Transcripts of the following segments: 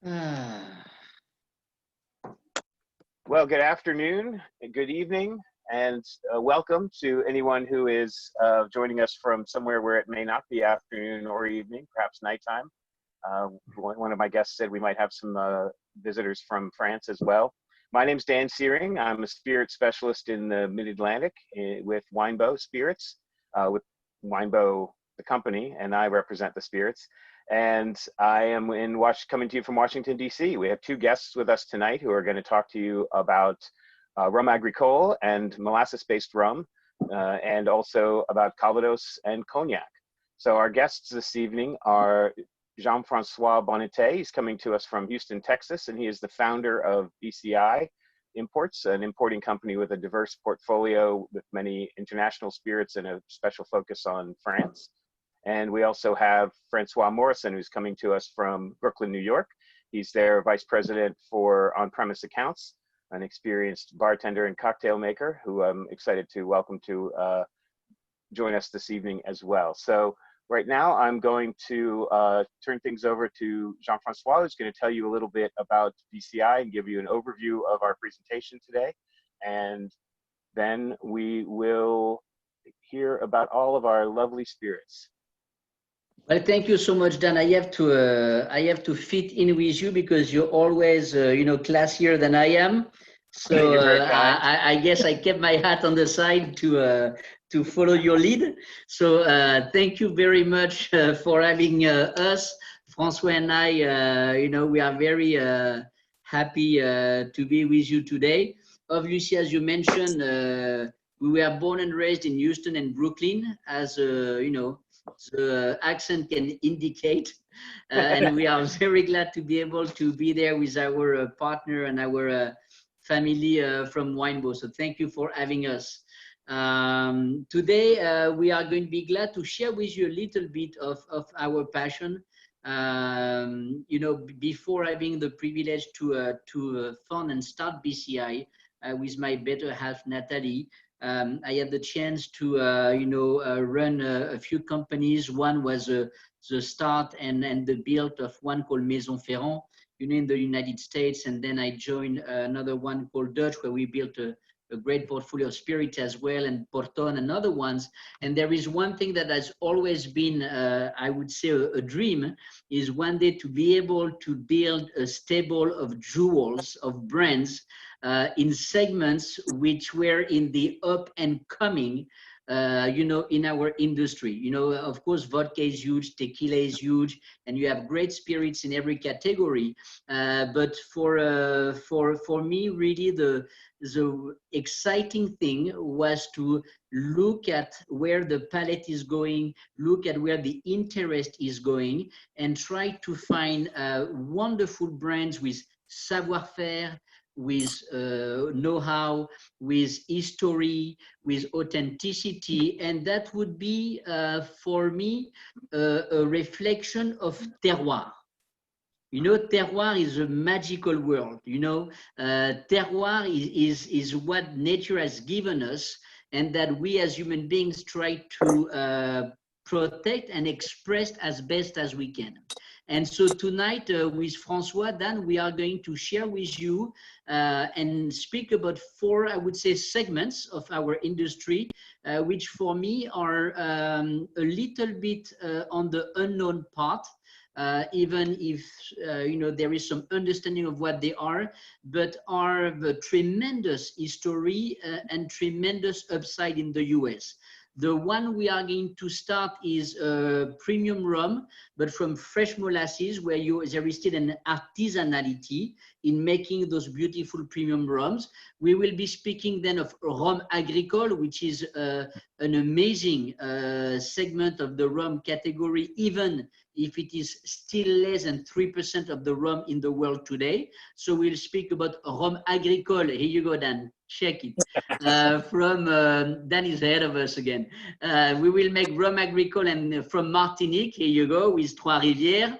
Well, good afternoon, and good evening, and welcome to anyone who is joining us from somewhere where it may not be afternoon or evening, perhaps nighttime. One of my guests said we might have some visitors from France as well. My name's Dan Searing. I'm a spirit specialist in the Mid-Atlantic with Winebow Spirits, with Winebow, the company, and I represent the spirits. And I am coming to you from Washington, D.C. We have two guests with us tonight who are going to talk to you about rum agricole and molasses-based rum, and also about Calvados and cognac. So our guests this evening are Jean-Francois Bonnetet. He's coming to us from Houston, Texas, and he is the founder of BCI Imports, an importing company with a diverse portfolio with many international spirits and a special focus on France. And we also have Francois Morrison, who's coming to us from Brooklyn, New York. He's their vice president for on-premise accounts, an experienced bartender and cocktail maker who I'm excited to welcome to join us this evening as well. So right now I'm going to turn things over to Jean-Francois, who's going to tell you a little bit about BCI and give you an overview of our presentation today. And then we will hear about all of our lovely spirits. Well, thank you so much, Dan. I have to fit in with you because you're always, classier than I am. So I guess I kept my hat on the side to follow your lead. So thank you very much for having us, Francois and I. We are very happy to be with you today. Obviously, as you mentioned, we were born and raised in Houston and Brooklyn, as the accent can indicate, and we are very glad to be able to be there with our partner and our family from Winebow. So thank you for having us. Today we are going to be glad to share with you a little bit of our passion. Before having the privilege to fund and start BCI with my better half Natalie, I had the chance to run a few companies. One was the start and the build of one called Maison Ferrand, in the United States, and then I joined another one called Dutch, where we built a great portfolio of spirits as well, and Porton and other ones. And there is one thing that has always been, I would say, a dream, is one day to be able to build a stable of jewels, of brands, in segments which were in the up and coming, in our industry. Of course, vodka is huge, tequila is huge, and you have great spirits in every category. But for me, really, the exciting thing was to look at where the palette is going, look at where the interest is going, and try to find wonderful brands with savoir-faire, with know-how, with history, with authenticity, and that would be, for me, a reflection of terroir. Terroir is a magical world. Terroir is what nature has given us, and that we as human beings try to protect and express as best as we can. And so tonight with Francois, Dan, we are going to share with you and speak about four, I would say, segments of our industry, which for me are a little bit on the unknown part, even if there is some understanding of what they are, but are the tremendous history and tremendous upside in the US. The one we are going to start is premium rum, but from fresh molasses, where there is still an artisanality in making those beautiful premium rums. We will be speaking then of rum agricole, which is an amazing segment of the rum category, even if it is still less than 3% of the rum in the world today. So we'll speak about rum agricole. Here you go, Dan. Check it. From Dan is ahead of us again. We will make rum agricole and from Martinique. Here you go with Trois Rivières.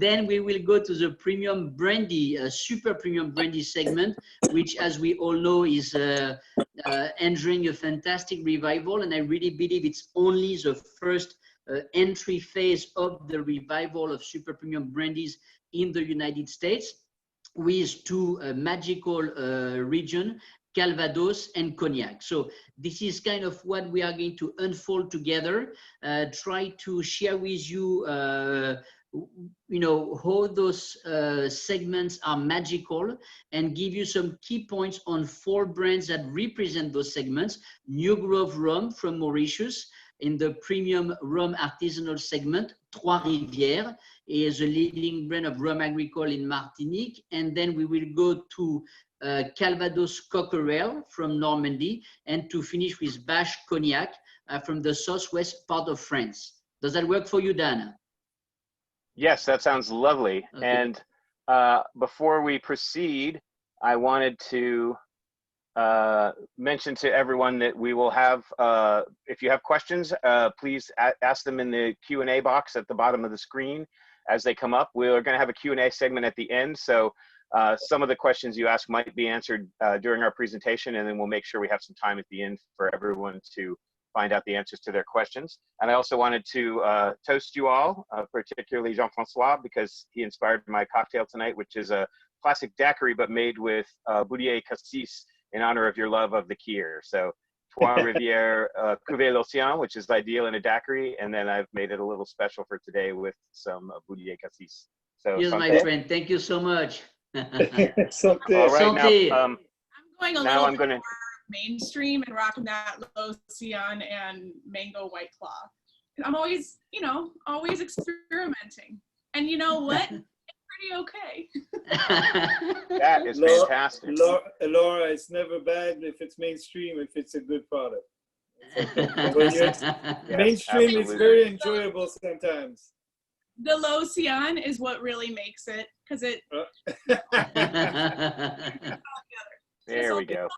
Then we will go to the premium brandy, super premium brandy segment, which, as we all know, is entering a fantastic revival. And I really believe it's only the first entry phase of the revival of super premium brandies in the United States, with two magical region, Calvados and Cognac. So this is kind of what we are going to unfold together, try to share with you, how those segments are magical, and give you some key points on 4 brands that represent those segments. New Grove Rum from Mauritius in the premium rum artisanal segment. Trois Rivières is a leading brand of rum agricole in Martinique. And then we will go to Calvados Cockerel from Normandy, and to finish with Bache Cognac from the southwest part of France. Does that work for you, Dan? Yes, that sounds lovely. Okay. And before we proceed, I wanted to mention to everyone that we will have, if you have questions, please ask them in the Q&A box at the bottom of the screen as they come up. We're going to have a Q&A segment at the end, so some of the questions you ask might be answered during our presentation, and then we'll make sure we have some time at the end for everyone to find out the answers to their questions. And I also wanted to toast you all, particularly Jean-Francois, because he inspired my cocktail tonight, which is a classic daiquiri, but made with Boudier Cassis in honor of your love of the Kier. So Trois Rivières Cuvée L'Océan, which is ideal in a daiquiri, and then I've made it a little special for today with some Boudier Cassis. So Yes, my friend, thank you so much. All right, now, I'm going a now little I'm bit gonna more mainstream and rocking that L'Océan and Mango White Claw. I'm always, always experimenting. And you know what? It's pretty okay. That is fantastic. Laura, it's never bad if it's mainstream, if it's a good product. Yes, Mainstream absolutely. is very enjoyable sometimes. The L'Océan is what really makes it, because it. There we go.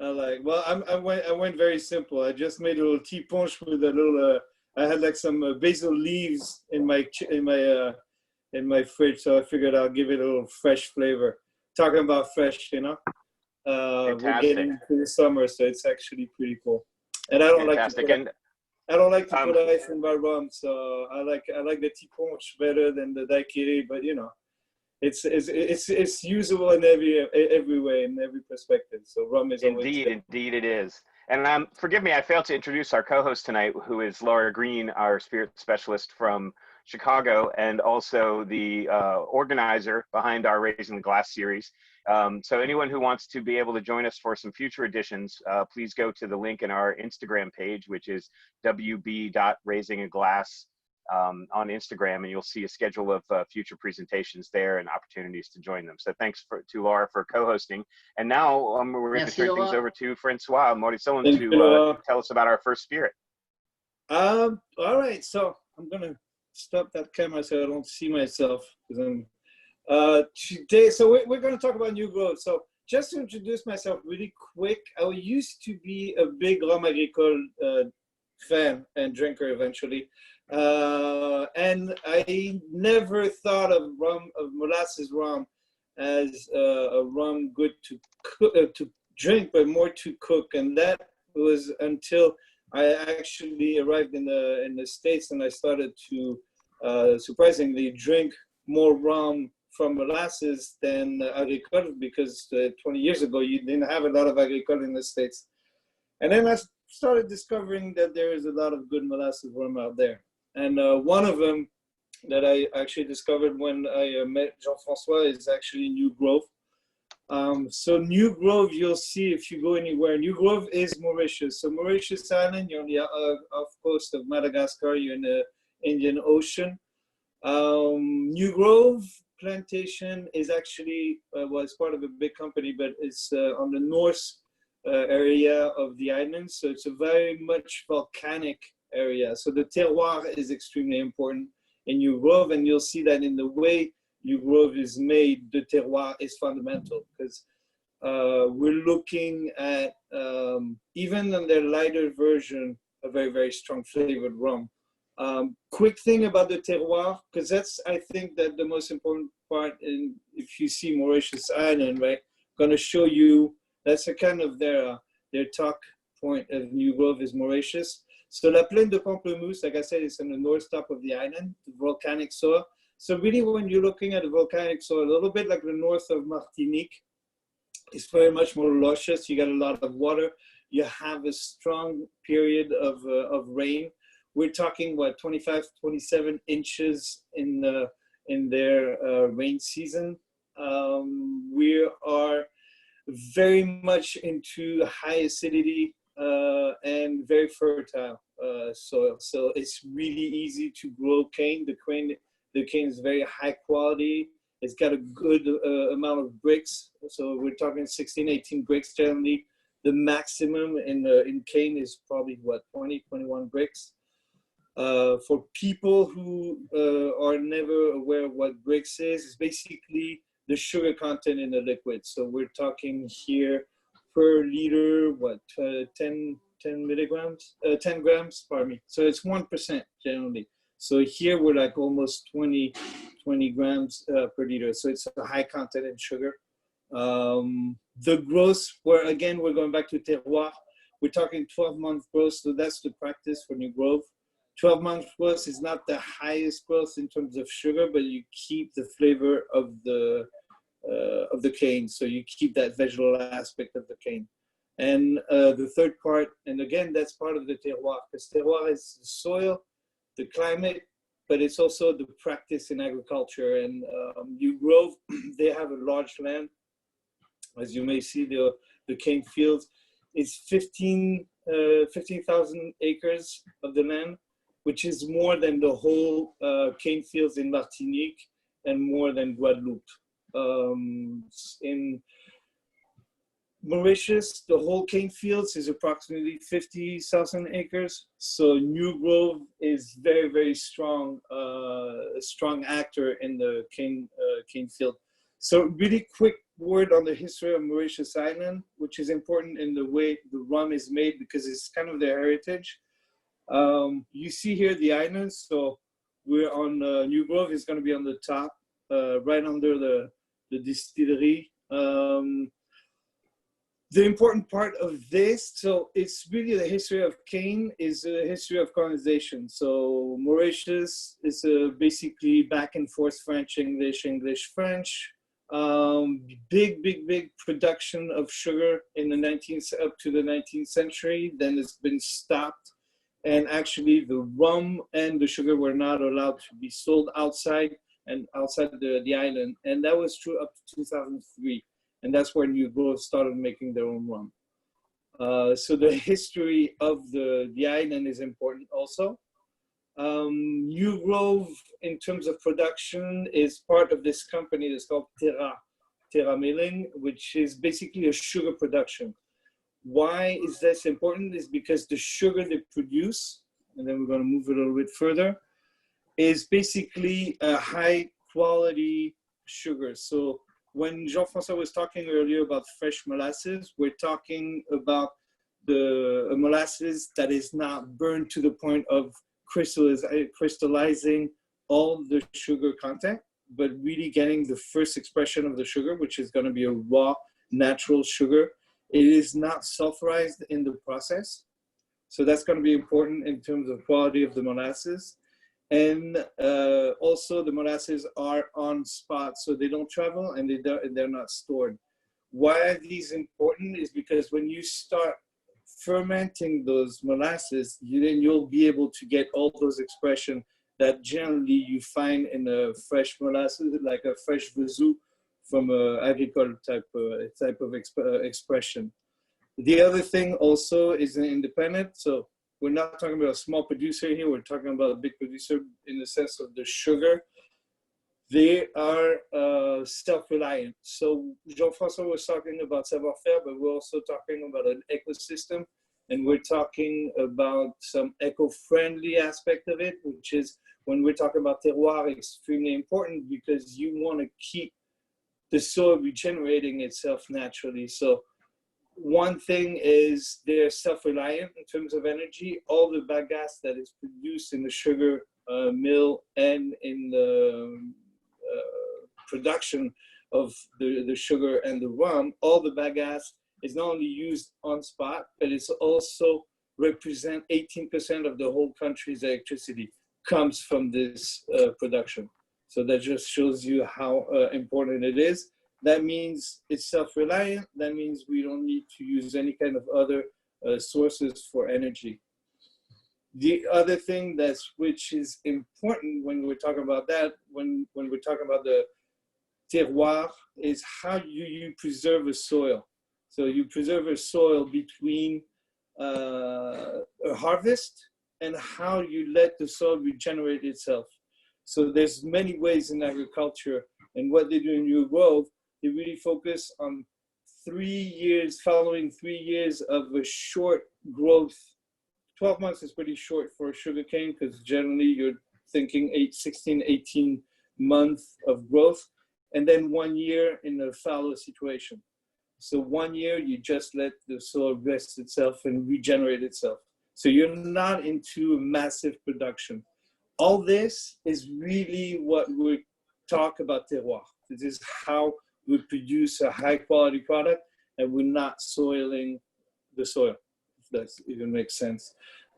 I like. Well, I went very simple. I just made a little tea punch with a little. I had like some basil leaves in my fridge, so I figured I'll give it a little fresh flavor. Talking about fresh, we're getting into the summer, so it's actually pretty cool. And I don't like to put ice in my rum, so I like the tea punch better than the daiquiri, but it's usable in every way, in every perspective. So rum is always indeed it is. And forgive me, I failed to introduce our co-host tonight, who is Laura Green, our spirit specialist from Chicago, and also the organizer behind our Raising the Glass series. So anyone who wants to be able to join us for some future editions, please go to the link in our Instagram page, which is wb.raisingaglass on Instagram, and you'll see a schedule of future presentations there and opportunities to join them. So thanks to Laura for co-hosting. And now we're going to turn things over to Francois Morisson to tell us about our first spirit. All right, so I'm going to stop that camera so I don't see myself. Today, so we're going to talk about New Grove. So just to introduce myself really quick, I used to be a big Rhum Agricole fan and drinker eventually. And I never thought of molasses rum as a rum good to drink, but more to cook. And that was until I actually arrived in the States, and I started to surprisingly drink more rum from molasses than agricole, because 20 years ago you didn't have a lot of agricole in the States. And then I started discovering that there is a lot of good molasses rum out there. And one of them that I actually discovered when I met Jean-Francois is actually New Grove. So New Grove, you'll see if you go anywhere. New Grove is Mauritius. So Mauritius Island, you're on the off coast of Madagascar, you're in the Indian Ocean. New Grove plantation is actually, was part of a big company, but it's on the north area of the island. So it's a very much volcanic area. So the terroir is extremely important in New Grove, and you'll see that in the way New Grove is made, the terroir is fundamental, because we're looking at, even in their lighter version, a very, very strong flavored rum. Quick thing about the terroir, because that's, I think, that the most important part, if you see Mauritius Island, right, going to show you, that's a kind of their talk point of New Grove is Mauritius. So La Plaine de Pamplemousse, like I said, is in the north top of the island, the volcanic soil. So really, when you're looking at the volcanic soil, a little bit like the north of Martinique, it's very much more luscious. You got a lot of water. You have a strong period of rain. We're talking, what, 25, 27 inches in their rain season. We are very much into high acidity and very fertile soil. So it's really easy to grow cane. The cane is very high quality. It's got a good amount of bricks. So we're talking 16, 18 bricks generally. The maximum in cane is probably, what, 20, 21 bricks. For people who are never aware of what bricks is, it's basically the sugar content in the liquid. So we're talking here per liter, what, 10 milligrams, 10 grams, pardon me. So it's 1% generally. So here we're like almost 20 grams per liter. So it's a high content in sugar. The growth, we're going back to terroir. We're talking 12-month growth. So that's the practice for New Grove. 12-month growth is not the highest growth in terms of sugar, but you keep the flavor of the cane. So you keep that vegetal aspect of the cane. And the third part, and again, that's part of the terroir, because terroir is the soil, the climate, but it's also the practice in agriculture. And New Grove, they have a large land. As you may see, the cane fields, it's 15,000 acres of the land, which is more than the whole cane fields in Martinique and more than Guadeloupe. In Mauritius, the whole cane fields is approximately 50,000 acres. So New Grove is very, very strong, a strong actor in the cane field. So really quick word on the history of Mauritius Island, which is important in the way the rum is made because it's kind of their heritage. You see here the islands. So we're on New Grove is going to be on the top, right under the distillery. The important part of this, so it's really the history of cane is a history of colonization. So Mauritius is basically back and forth French, English, English, French. Big production of sugar in the up to the 19th century. Then it's been stopped. And actually the rum and the sugar were not allowed to be sold outside the island. And that was true up to 2003. And that's when New Grove started making their own rum. So the history of the island is important also. New Grove, in terms of production, is part of this company that's called Terra Milling, which is basically a sugar production. Why is this important? Is because the sugar they produce, and then we're going to move it a little bit further, is basically a high quality sugar. So when Jean-François was talking earlier about fresh molasses, we're talking about the molasses that is not burned to the point of crystallizing all the sugar content, but really getting the first expression of the sugar, which is going to be a raw, natural sugar. It is not sulfurized in the process. So that's going to be important in terms of quality of the molasses. And also the molasses are on spot, so they don't travel and they're not stored. Why are these important is because when you start fermenting those molasses, then you'll be able to get all those expressions that generally you find in a fresh molasses, like a fresh vésou from a agricole type of expression. The other thing also is an independent. So we're not talking about a small producer here. We're talking about a big producer in the sense of the sugar. They are self-reliant. So Jean-François was talking about savoir-faire, but we're also talking about an ecosystem. And we're talking about some eco-friendly aspect of it, which is when we're talking about terroir, extremely important because you want to keep the soil regenerating itself naturally. So one thing is they're self-reliant in terms of energy. All the bagasse that is produced in the sugar mill and in the production of the sugar and the rum, all the bagasse is not only used on spot, but it's also represent 18% of the whole country's electricity comes from this production. So that just shows you how important it is. That means it's self-reliant. That means we don't need to use any kind of other sources for energy. The other thing which is important when we're talking about that, when we're talking about the terroir, is how you preserve a soil. So you preserve a soil between a harvest and how you let the soil regenerate itself. So there's many ways in agriculture, and what they do in New Grove, they really focus on 3 years, following 3 years of a short growth. 12 months is pretty short for sugarcane because generally you're thinking 16, 18 months of growth, and then 1 year in a fallow situation. So 1 year, you just let the soil rest itself and regenerate itself. So you're not into massive production. All this is really what we talk about terroir. This is how we produce a high quality product and we're not soiling the soil, if that even makes sense.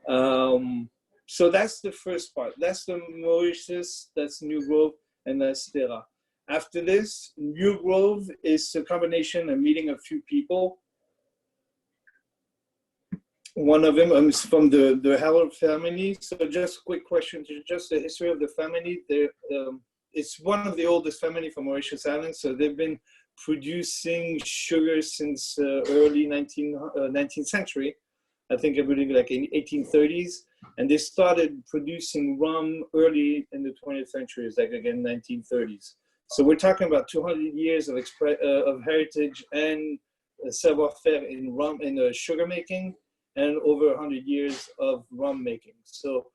So that's the first part. That's the Mauritius, that's New Grove, and that's Terra. After this, New Grove is a combination, a meeting of few people. One of them is from the Haller family. So just a quick question, just the history of the family. It's one of the oldest family from Mauritius Islands. So they've been producing sugar since early 19th century. I think I believe like in 1830s. And they started producing rum early in the 20th century, it's like again 1930s. So we're talking about 200 years of heritage and savoir-faire in rum, in sugar making, and over 100 years of rum making. So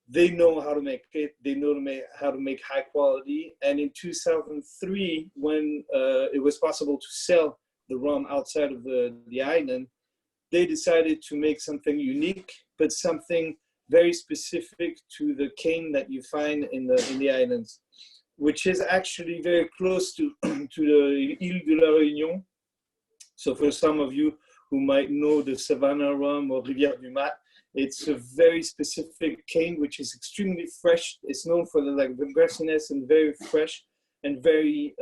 they know how to make it, they know how to make high quality. And in 2003, when it was possible to sell the rum outside of the island, they decided to make something unique, but something very specific to the cane that you find in the islands, which is actually very close to the Île de la Réunion. So for some of you who might know the Savannah rum or Rivière du Mat, it's a very specific cane, which is extremely fresh. It's known for the aggressiveness and very fresh and very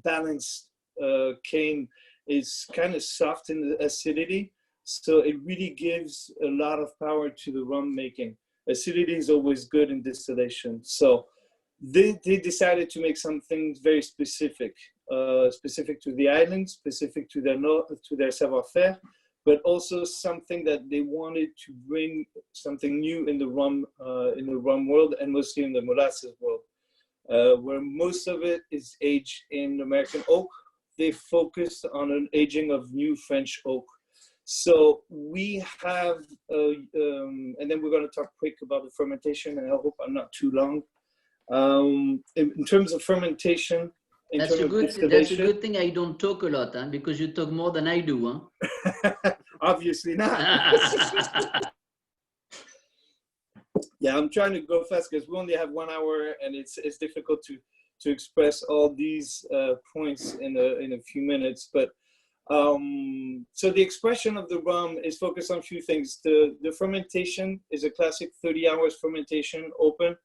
balanced cane. It's kind of soft in the acidity. So it really gives a lot of power to the rum making. Acidity is always good in distillation. So they decided to make something very specific, specific to the island, specific to their savoir-faire, but also something that they wanted to bring something new in the rum world, and mostly in the molasses world, where most of it is aged in American oak. They focused on an aging of new French oak. So we have, and then we're going to talk quick about the fermentation, and I hope I'm not too long. In terms of fermentation, that's a good thing I don't talk a lot, huh? Because you talk more than I do. Huh? Obviously not. Yeah, I'm trying to go fast because we only have 1 hour, and it's difficult to express all these points in a few minutes. But so the expression of the rum is focused on a few things. The fermentation is a classic 30 hours fermentation open,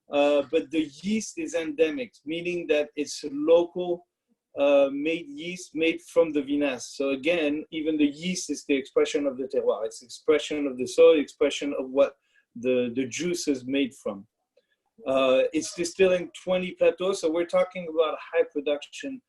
but the yeast is endemic, meaning that it's a local made yeast made from the vinasse. So again, even the yeast is the expression of the terroir. It's the expression of the soil, expression of what the juice is made from. It's distilled in 20 plateaus. So we're talking about high production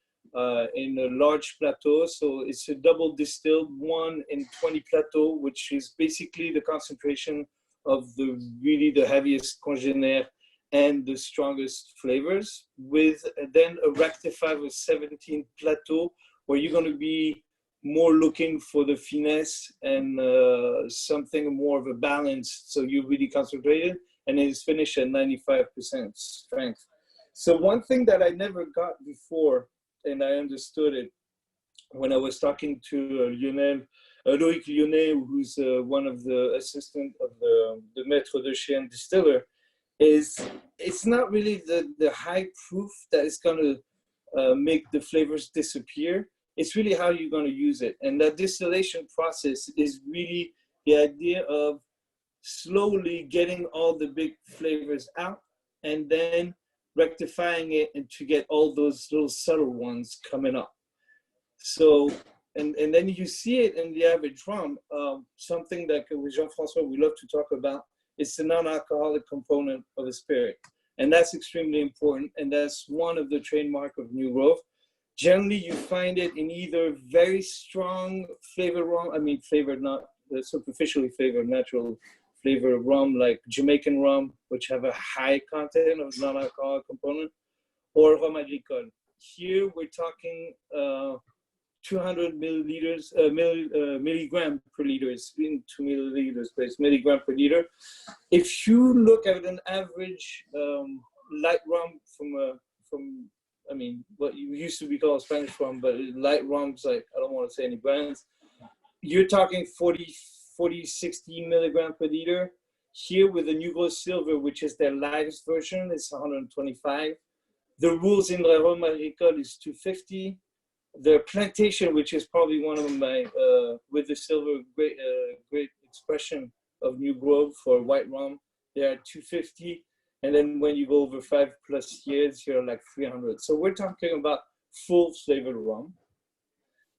in a large plateau. So it's a double distilled one in 20 plateau, which is basically the concentration of the heaviest congénère and the strongest flavors, with then a rectified with 17 plateau, where you're going to be more looking for the finesse and something more of a balance. So you really concentrated, and it's finished at 95% strength. So one thing that I never got before, and I understood it when I was talking to Loïc Lyonnais, who's one of the assistant of the Maître de Chien distiller, is it's not really the high proof that is going to make the flavors disappear. It's really how you're going to use it. And that distillation process is really the idea of slowly getting all the big flavors out and then rectifying it and to get all those little subtle ones coming up. So, and then you see it in the average rum. Something that with Jean-Francois we love to talk about is the non-alcoholic component of a spirit. And that's extremely important. And that's one of the trademark of New Grove. Generally, you find it in either very strong flavored rum, I mean flavored, not superficially flavored, natural flavored rum like Jamaican rum, which have a high content of non-alcoholic component, or rum agricole. Here we're talking 200 milliliters, milligram per liter. It's been 2 milliliters, but it's milligram per liter. If you look at an average light rum from I mean, what used to be called Spanish rum, but light rums, like, I don't want to say any brands, you're talking 40, 60 milligram per liter. Here with the New Grove Silver, which is their lightest version, it's 125. The rules in the Rhum Agricole is 250. The Plantation, which is probably one of my, with the silver, great expression of New Grove for white rum, they are 250. And then when you go over 5+ years, you're like 300. So we're talking about full flavored rum.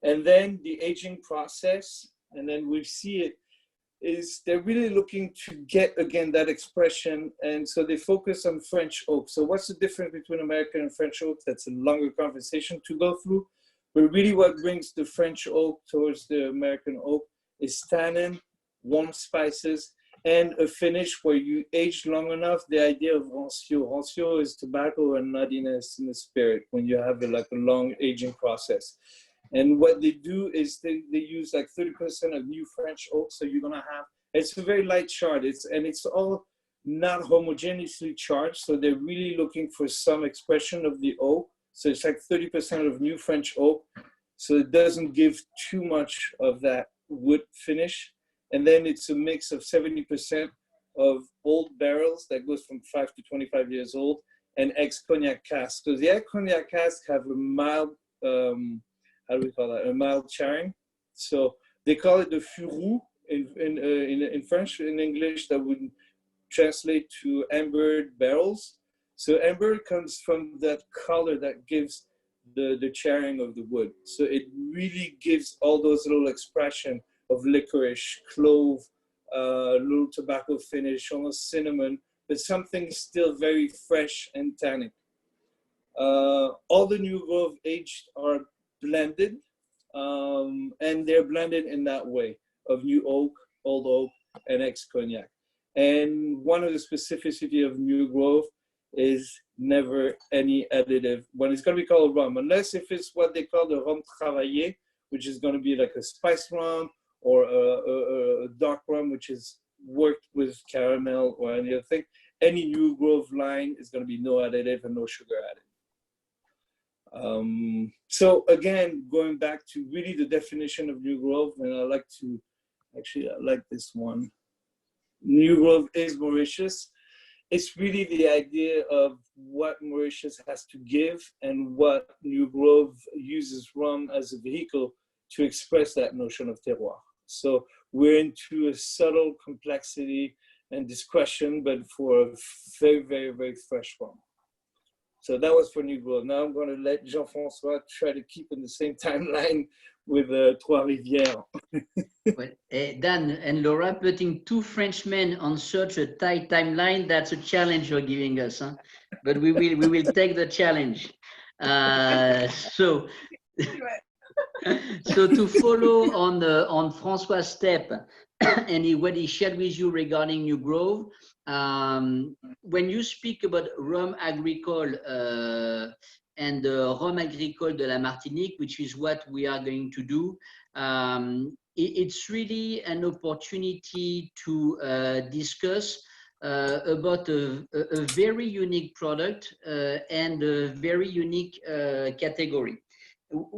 And then the aging process, and then we see it, is they're really looking to get, again, that expression. And so they focus on French oak. So what's the difference between American and French oak? That's a longer conversation to go through. But really what brings the French oak towards the American oak is tannin, warm spices, and a finish where you age long enough. The idea of rancio. Rancio is tobacco and nuttiness in the spirit when you have like a long aging process. And what they do is they use like 30% of new French oak. So you're gonna have, it's a very light chard. It's all not homogeneously charged. So they're really looking for some expression of the oak. So it's like 30% of new French oak. So it doesn't give too much of that wood finish. And then it's a mix of 70% of old barrels that goes from 5 to 25 years old and ex-cognac casks. So the ex-cognac casks have a mild, how do we call that? A mild charring. So they call it the furou in French. In English, that would translate to ambered barrels. So amber comes from that color that gives the charring of the wood. So it really gives all those little expression of licorice, clove, little tobacco finish, almost cinnamon, but something still very fresh and tannic. All the New Grove aged are blended, and they're blended in that way of new oak, old oak, and ex-cognac. And one of the specificity of New Grove is never any additive when it's going to be called rum, unless if it's what they call the rhum travaillé, which is going to be like a spice rum or a dark rum, which is worked with caramel or any other thing. Any New Grove line is going to be no additive and no sugar added. So again, going back to really the definition of New Grove, and I like this one. New Grove is Mauritius. It's really the idea of what Mauritius has to give and what New Grove uses rum as a vehicle to express that notion of terroir. So we're into a subtle complexity and discretion, but for a very, very, very fresh rum. So that was for New Grove. Now I'm going to let Jean-Francois try to keep in the same timeline with Trois-Rivières. Well, Dan and Laura, putting two Frenchmen on such a tight timeline, that's a challenge you're giving us. Huh? But we will take the challenge. So to follow on Francois' step and what he shared with you regarding New Grove, when you speak about Rhum Agricole and Rhum Agricole de la Martinique, which is what we are going to do, it's really an opportunity to discuss about a very unique product and a very unique category.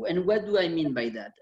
And what do I mean by that?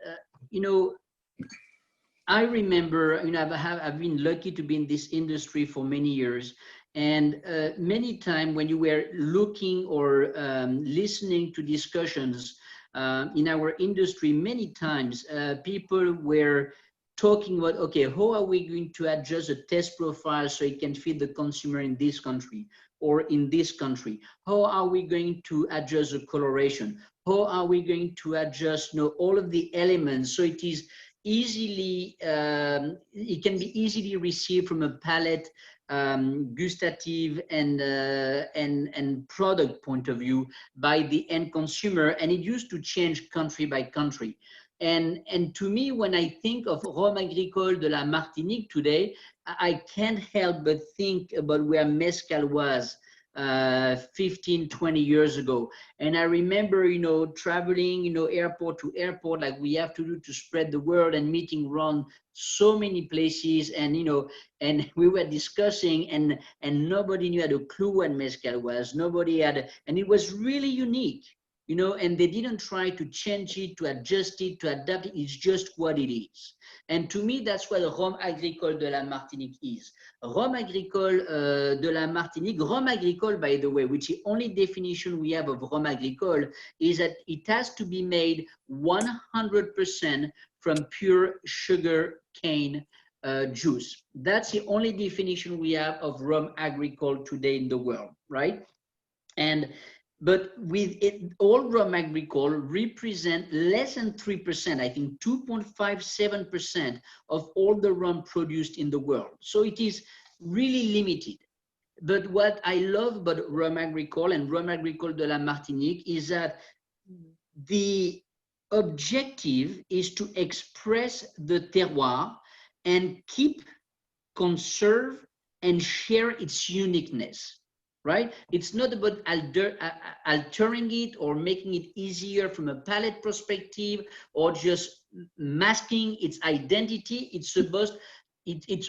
I remember, I've been lucky to be in this industry for many years. And many times when you were looking or listening to discussions in our industry, many times people were talking about, okay, how are we going to adjust the taste profile so it can fit the consumer in this country or in this country? How are we going to adjust the coloration? How are we going to adjust, you know, all of the elements so it is easily, it can be easily received from a palate, gustative and product point of view by the end consumer, and it used to change country by country. And to me, when I think of Rhum Agricole de la Martinique today, I can't help but think about where Mezcal was 15, 20 years ago. And I remember, you know, traveling, you know, airport to airport, like we have to do to spread the word, and meeting around so many places. And, you know, and we were discussing, and nobody knew, had a clue what Mezcal was. Nobody had, and it was really unique, you know, and they didn't try to change it, to adjust it, to adapt it. It's just what it is. And to me, that's what Rhum Agricole de la Martinique is. Rhum Agricole de la Martinique, Rhum Agricole, by the way, which the only definition we have of Rhum Agricole is that it has to be made 100% from pure sugar cane juice. That's the only definition we have of Rhum Agricole today in the world, right? But with it, all Rhum Agricole represent less than 3%, I think 2.57% of all the rum produced in the world. So it is really limited. But what I love about Rhum Agricole and Rhum Agricole de la Martinique is that the objective is to express the terroir and keep, conserve, and share its uniqueness. Right? It's not about altering it or making it easier from a palate perspective or just masking its identity. It's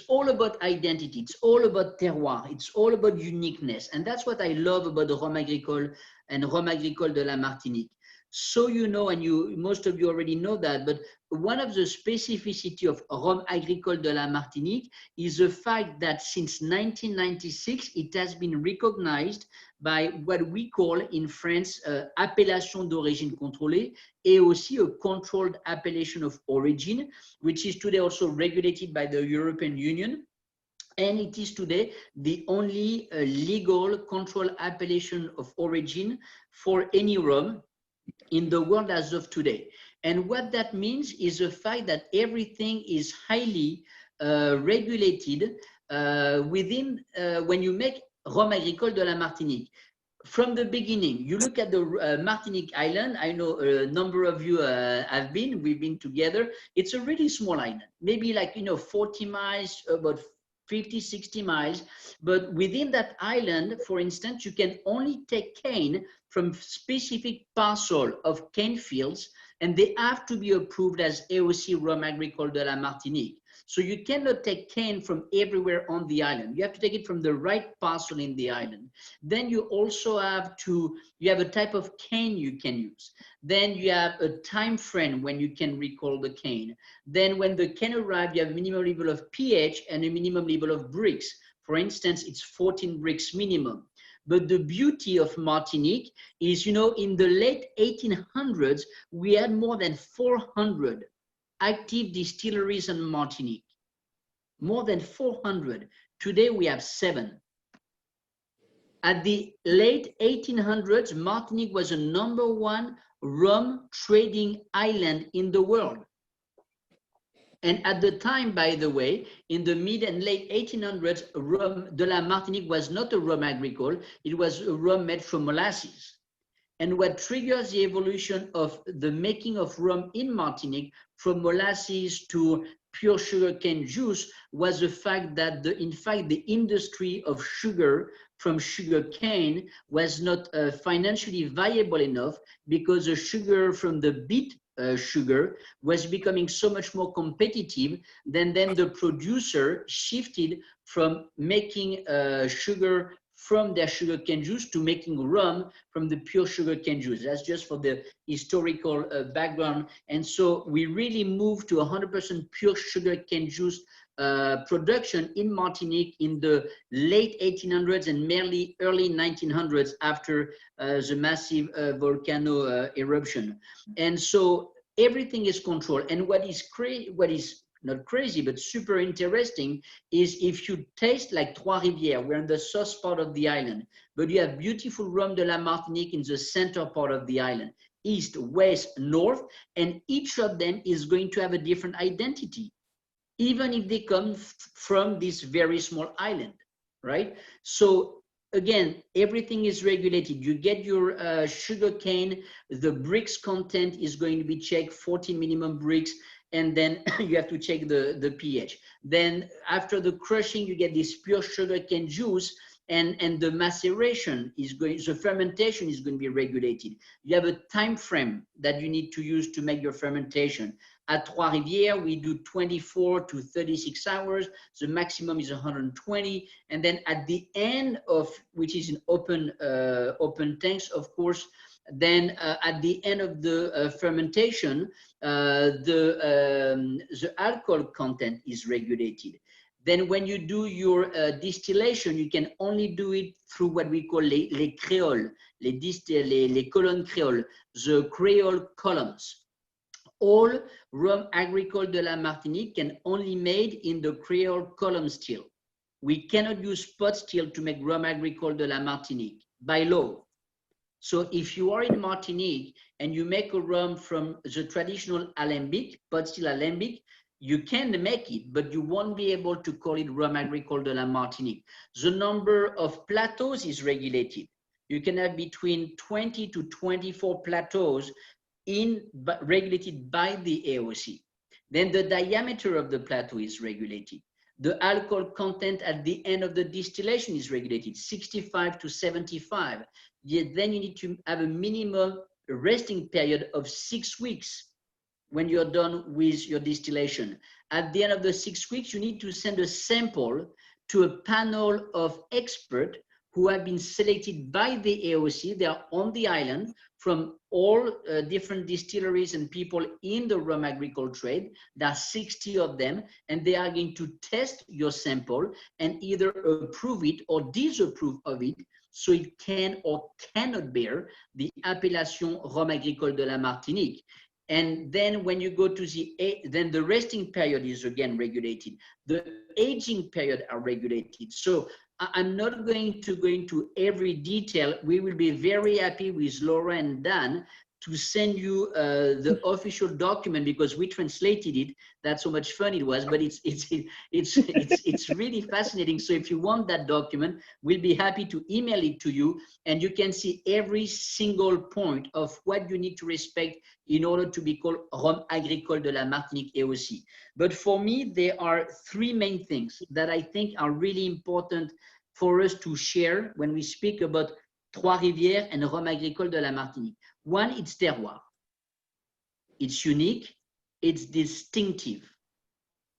all about identity. It's all about terroir. It's all about uniqueness. And that's what I love about the Rhum Agricole and Rhum Agricole de la Martinique. So, you know, and most of you already know that, but one of the specificity of Rhum Agricole de la Martinique is the fact that since 1996, it has been recognized by what we call in France, appellation d'origine contrôlée, et aussi a controlled appellation of origin, which is today also regulated by the European Union. And it is today the only legal controlled appellation of origin for any rum in the world as of today. And what that means is the fact that everything is highly regulated within, when you make Rhum Agricole de la Martinique. From the beginning, you look at the Martinique Island. I know a number of you have been, we've been together. It's a really small island, maybe like, you know, 40 miles, about 50, 60 miles. But within that island, for instance, you can only take cane from specific parcel of cane fields, and they have to be approved as AOC Rhum Agricole de la Martinique. So you cannot take cane from everywhere on the island. You have to take it from the right parcel in the island. Then you also have you have a type of cane you can use. Then you have a time frame when you can recall the cane. Then when the cane arrives, you have a minimum level of pH and a minimum level of bricks. For instance, it's 14 bricks minimum. But the beauty of Martinique is, you know, in the late 1800s, we had more than 400 active distilleries in Martinique. More than 400. Today we have 7. At the late 1800s, Martinique was the #1 rum trading island in the world. And at the time, by the way, in the mid and late 1800s, Rhum de la Martinique was not a Rhum Agricole, it was a rum made from molasses. And what triggers the evolution of the making of rum in Martinique from molasses to pure sugarcane juice was the fact that, in fact, the industry of sugar from sugarcane was not financially viable enough, because the sugar from the beet sugar was becoming so much more competitive. Then the producer shifted from making sugar from their sugarcane juice to making rum from the pure sugarcane juice. That's just for the historical background. And so we really moved to 100% pure sugarcane juice production in Martinique in the late 1800s and merely early 1900s after the massive volcano eruption. And so everything is controlled. And what is not crazy, but super interesting, is if you taste like Trois-Rivières, we're in the south part of the island, but you have beautiful Rhum de la Martinique in the center part of the island, east, west, north, and each of them is going to have a different identity, even if they come from this very small island, right? So again, everything is regulated. You get your sugar cane, the bricks content is going to be checked, 14 minimum bricks, and then you have to check the pH. Then after the crushing, you get this pure sugar cane juice, and the maceration is going, the fermentation is going to be regulated. You have a time frame that you need to use to make your fermentation. At Trois-Rivières, we do 24 to 36 hours. The maximum is 120. And then at the end of, which is in open tanks, of course, then at the end of the fermentation, the alcohol content is regulated. Then when you do your distillation, you can only do it through what we call les créoles, les colonnes créoles, the Creole columns. All Rhum agricole de la Martinique can only made in the Creole column still. We cannot use pot still to make Rhum agricole de la Martinique by law. So if you are in Martinique and you make a rum from the traditional alembic, pot still alembic, you can make it, but you won't be able to call it Rhum agricole de la Martinique. The number of plateaus is regulated. You can have between 20 to 24 plateaus regulated by the AOC. Then the diameter of the plateau is regulated. The alcohol content at the end of the distillation is regulated, 65 to 75. Yet then you need to have a minimum resting period of 6 weeks when you're done with your distillation. At the end of the 6 weeks, you need to send a sample to a panel of experts who have been selected by the AOC. They are on the island from all different distilleries and people in the rum agricole trade. There are 60 of them, and they are going to test your sample and either approve it or disapprove of it, so it can or cannot bear the appellation Rhum agricole de la Martinique. And then when you go to then the resting period is again regulated. The aging period are regulated. So I'm not going to go into every detail. We will be very happy with Laura and Dan to send you the official document, because we translated it. That's how much fun it was, but it's really fascinating. So if you want that document, we'll be happy to email it to you, and you can see every single point of what you need to respect in order to be called Rhum agricole de la Martinique AOC. But for me, there are three main things that I think are really important for us to share when we speak about Trois-Rivières and Rhum agricole de la Martinique. One, it's terroir. It's unique, it's distinctive.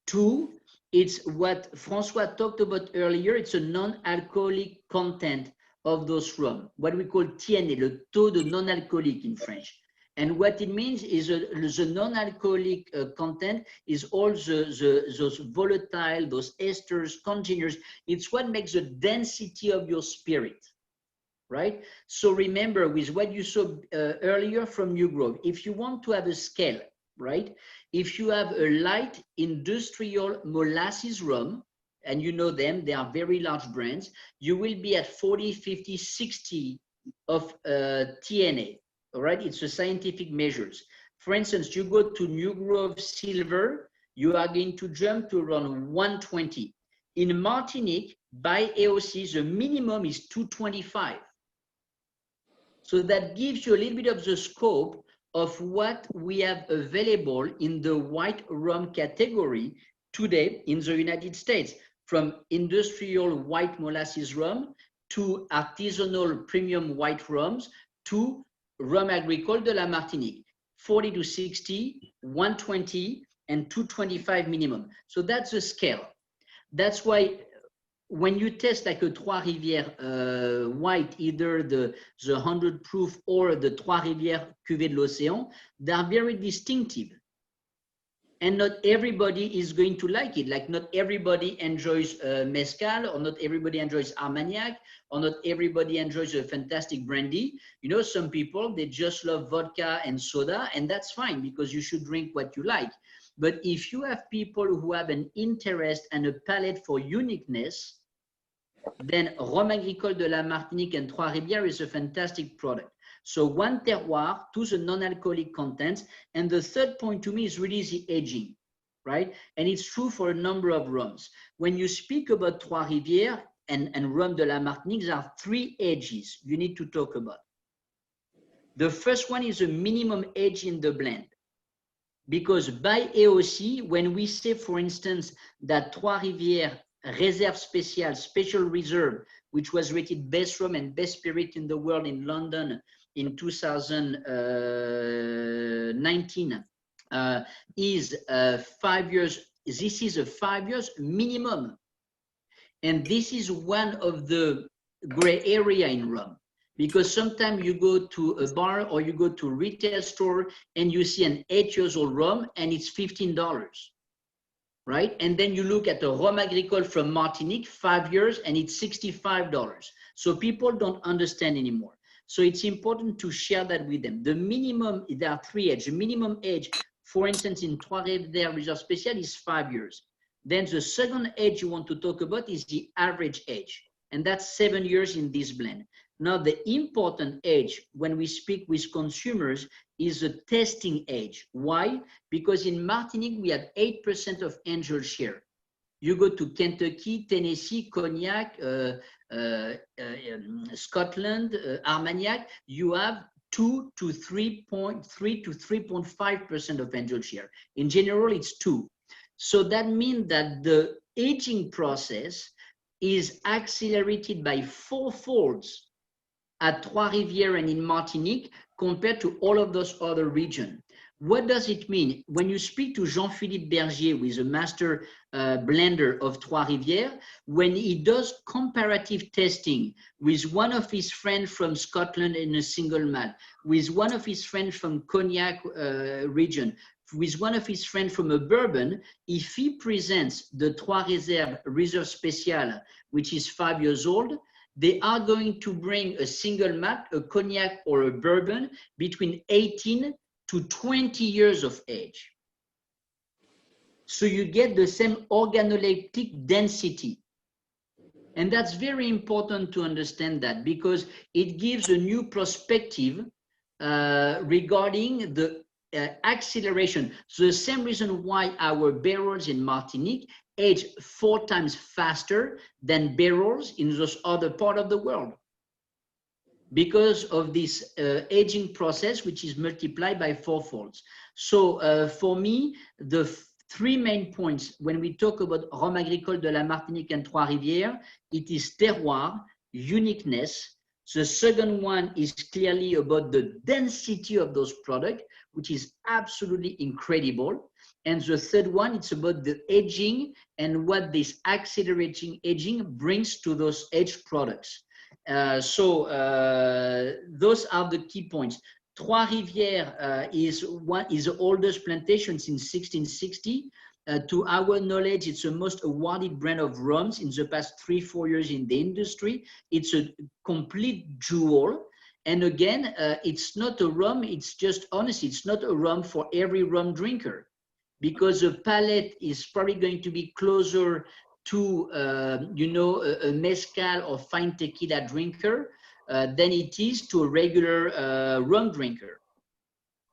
Two, it's what François talked about earlier, it's a non-alcoholic content of those rum, what we call TNA, le taux de non-alcoolique in French. And what it means is the non-alcoholic content is all those volatile, those esters, congeners. It's what makes the density of your spirit, right? So remember, with what you saw earlier from New Grove, if you want to have a scale, right? If you have a light industrial molasses rum, and you know them, they are very large brands, you will be at 40, 50, 60 of TNA. All right, it's a scientific measures. For instance, you go to New Grove Silver, you are going to jump to around 120. In Martinique, by AOC, the minimum is 225. So that gives you a little bit of the scope of what we have available in the white rum category today in the United States, from industrial white molasses rum to artisanal premium white rums to Rhum agricole de la Martinique, 40 to 60, 120, and 225 minimum. So that's the scale. That's why when you test like a Trois-Rivières white, either the 100 proof or the Trois-Rivières Cuvée de l'Océan, they are very distinctive. And not everybody is going to like it. Like not everybody enjoys mezcal, or not everybody enjoys Armagnac, or not everybody enjoys a fantastic brandy. You know, some people, they just love vodka and soda, and that's fine because you should drink what you like. But if you have people who have an interest and a palate for uniqueness, then Rhum Agricole de la Martinique and Trois-Rivières is a fantastic product. So one terroir, two the non-alcoholic contents, and the third point to me is really the aging, right? And it's true for a number of rums. When you speak about Trois-Rivières and Rhum de la Martinique, there are three ages you need to talk about. The first one is a minimum age in the blend. Because by AOC, when we say, for instance, that Trois-Rivières Réserve Spéciale, Special Reserve, which was rated best rum and best spirit in the world in London in 2019, is 5 years. This is a 5 years minimum. And this is one of the gray area in rum. Because sometimes you go to a bar or you go to a retail store and you see an 8 years old rum and it's $15, right? And then you look at a Rhum Agricole from Martinique, 5 years, and it's $65. So people don't understand anymore. So it's important to share that with them. The minimum, there are three ages. The minimum age, for instance, in Trois-Rivières Reserve Spéciale is 5 years. Then the second age you want to talk about is the average age. And that's 7 years in this blend. Now, the important age when we speak with consumers is the testing age. Why? Because in Martinique, we have 8% of angel share. You go to Kentucky, Tennessee, Cognac, Scotland, Armagnac, you have 2 to 3.3 to 3.5% of angel share. In general, it's 2. So that means that the aging process is accelerated by 4 folds at Trois-Rivières and in Martinique compared to all of those other regions. What does it mean? When you speak to Jean-Philippe Bergier, who is a master blender of Trois-Rivières, when he does comparative testing with one of his friends from Scotland in a single malt, with one of his friends from Cognac region, with one of his friends from a bourbon, if he presents the Trois-Rivières Reserve Spéciale, which is 5 years old, they are going to bring a single malt, a cognac or a bourbon between 18 to 20 years of age. So you get the same organoleptic density. And that's very important to understand that because it gives a new perspective regarding the acceleration. So the same reason why our barrels in Martinique age 4 times faster than barrels in those other part of the world because of this aging process, which is multiplied by 4 folds. So for me, the 3 main points when we talk about Rhum Agricole de la Martinique and Trois-Rivières, it is terroir, uniqueness. The second one is clearly about the density of those products, which is absolutely incredible. And the third one, it's about the aging and what this accelerating aging brings to those aged products. So those are the key points. Trois-Rivières is the oldest plantation since 1660. To our knowledge, it's the most awarded brand of rums in the past 3-4 years in the industry. It's a complete jewel. And again, it's not a rum, it's just honestly, it's not a rum for every rum drinker because the palate is probably going to be closer to, a mezcal or fine tequila drinker than it is to a regular rum drinker,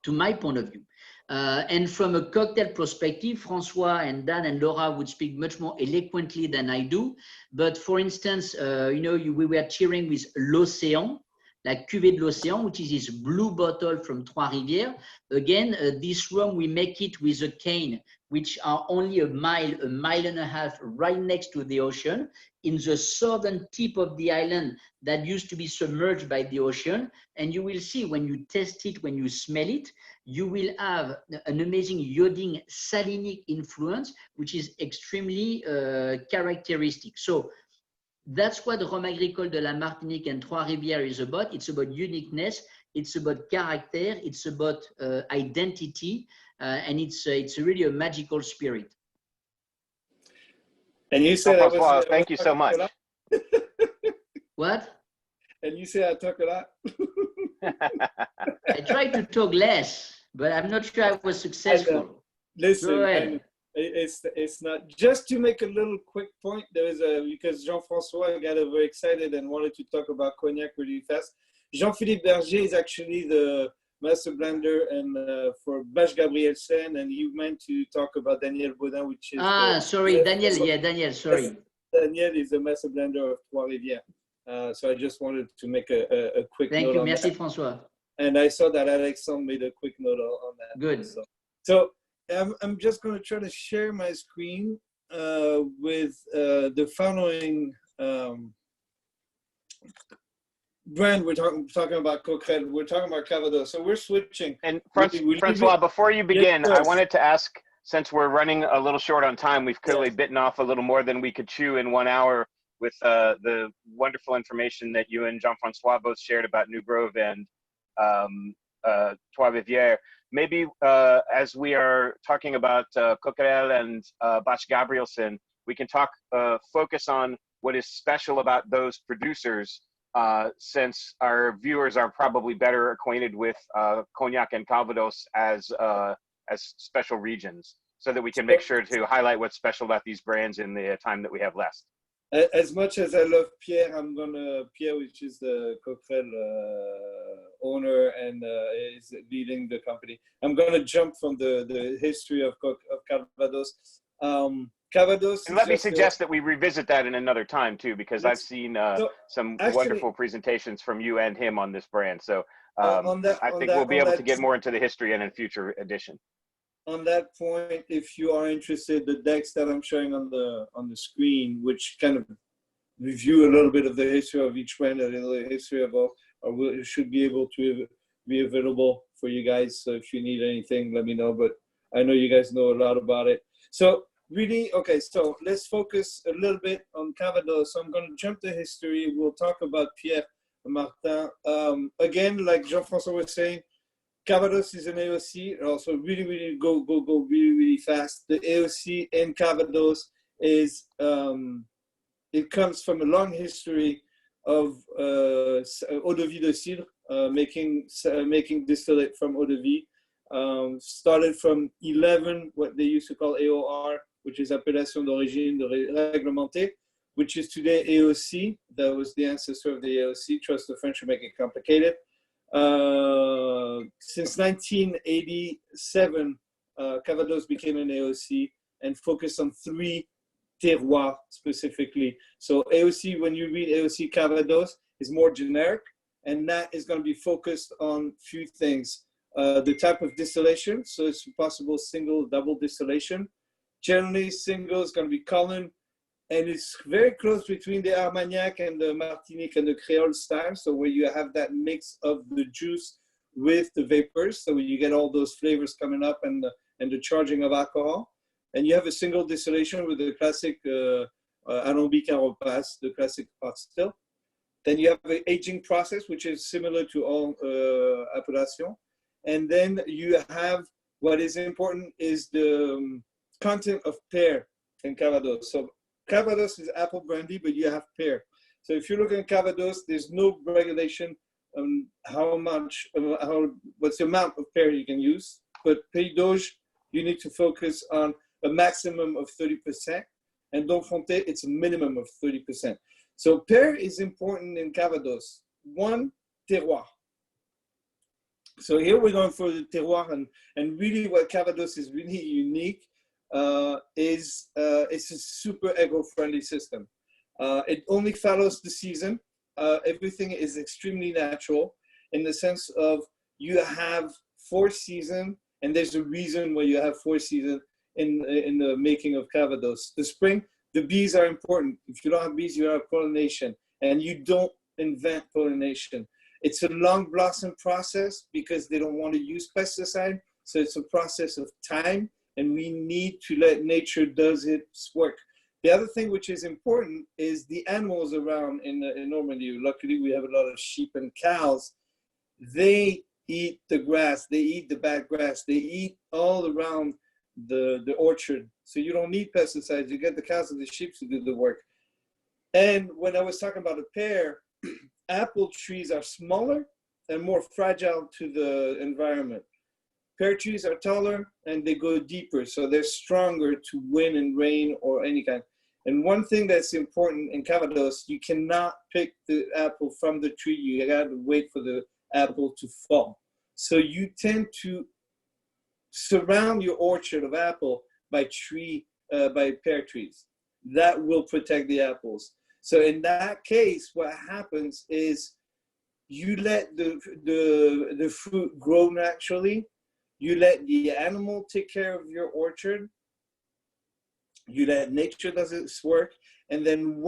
to my point of view. And from a cocktail perspective, Francois and Dan and Laura would speak much more eloquently than I do. But for instance, we were cheering with L'Océan, la cuvée de l'Océan, which is this blue bottle from Trois-Rivières. Again, this rum, we make it with a cane, which are only a mile and a half right next to the ocean, in the southern tip of the island that used to be submerged by the ocean. And you will see when you test it, when you smell it, you will have an amazing iodine salinic influence, which is extremely characteristic. So that's what Rhum Agricole de la Martinique and Trois-Rivières is about. It's about uniqueness, it's about character, it's about identity, and it's really a magical spirit. And you said François, thank you so much. What? And you said I talk a lot. I tried to talk less, but I'm not sure I was successful. Listen, ahead. and it's not just to make a little quick point. There is because Jean-François got very excited and wanted to talk about cognac really fast. Jean-Philippe Berger is actually the master blender and for Bache Gabrielsen, and he meant to talk about Daniel Baudin, which is sorry, Daniel. Yeah, Daniel. Sorry. Daniel is the master blender of Trois-Rivières. So I just wanted to make a quick Thank note you. on Merci, that. François. And I saw that Alexandre made a quick note on that. Good. So I'm just going to try to share my screen with the following brand. We're talking about Coquerel. We're talking about Calvados. So we're switching. And Francois, before you begin, I wanted to ask, since we're running a little short on time, we've clearly bitten off a little more than we could chew in 1 hour with the wonderful information that you and Jean-Francois both shared about New Grove and Trois-Rivières. Maybe as we are talking about Coquerel and Bache Gabrielsen, we can focus on what is special about those producers, since our viewers are probably better acquainted with Cognac and Calvados as special regions, so that we can make sure to highlight what's special about these brands in the time that we have left. As much as I love Pierre, Pierre, which is the Coquerel owner and is leading the company. I'm gonna jump from the history of Calvados. Calvados. And let me suggest that we revisit that in another time too, because I've seen some wonderful presentations from you and him on this brand. So I think we'll be able to get more into the history in a future edition. On that point, if you are interested, the decks that I'm showing on the screen, which kind of review a little bit of the history of each brand and the history of all, should be able to be available for you guys. So if you need anything, let me know. But I know you guys know a lot about it. So really, okay. So let's focus a little bit on Calvados. So I'm going to jump to history. We'll talk about Pierre Martin. Again, like Jean-François was saying, Calvados is an AOC, also really go really fast. The AOC in Calvados is it comes from a long history of eau de vie de cidre, making distillate from eau de vie. Started from 11, what they used to call AOR, which is Appellation d'origine réglementée, which is today AOC. That was the ancestor of the AOC. Trust the French to make it complicated. Since 1987, Calvados became an AOC and focused on 3 terroirs specifically. So AOC, when you read AOC Calvados, is more generic, and that is going to be focused on few things. The type of distillation, so it's possible single, double distillation. Generally, single is going to be column, and it's very close between the Armagnac and the Martinique and the Creole style. So where you have that mix of the juice with the vapors, so you get all those flavors coming up and the charging of alcohol. And you have a single distillation with the classic Alambic Carapace, the classic pot still. Then you have the aging process, which is similar to all appellation. And then you have, what is important is the content of pear in Calvados. So Calvados is apple brandy, but you have pear. So if you look at Calvados, there's no regulation on what's the amount of pear you can use. But Pays d'Auge, you need to focus on a maximum of 30%. And Donfontaine, it's a minimum of 30%. So pear is important in Calvados. 1, terroir. So here we're going for the terroir, and really what Calvados is really unique is it's a super eco-friendly system. It only follows the season. Everything is extremely natural in the sense of you have 4 seasons, and there's a reason why you have 4 seasons in the making of Calvados. The spring, the bees are important. If you don't have bees, you have pollination, and you don't invent pollination. It's a long blossom process because they don't want to use pesticide. So it's a process of time, and we need to let nature does its work. The other thing which is important is the animals around in Normandy. Luckily, we have a lot of sheep and cows. They eat the grass. They eat the bad grass. They eat all around the orchard. So you don't need pesticides. You get the cows and the sheep to do the work. And when I was talking about a pear, apple trees are smaller and more fragile to the environment. Pear trees are taller and they go deeper, so they're stronger to wind and rain or any kind. And one thing that's important in Calvados, you cannot pick the apple from the tree. You gotta wait for the apple to fall. So you tend to surround your orchard of apple by pear trees. That will protect the apples. So in that case, what happens is you let the fruit grow naturally. You let the animal take care of your orchard. You let nature does its work. And then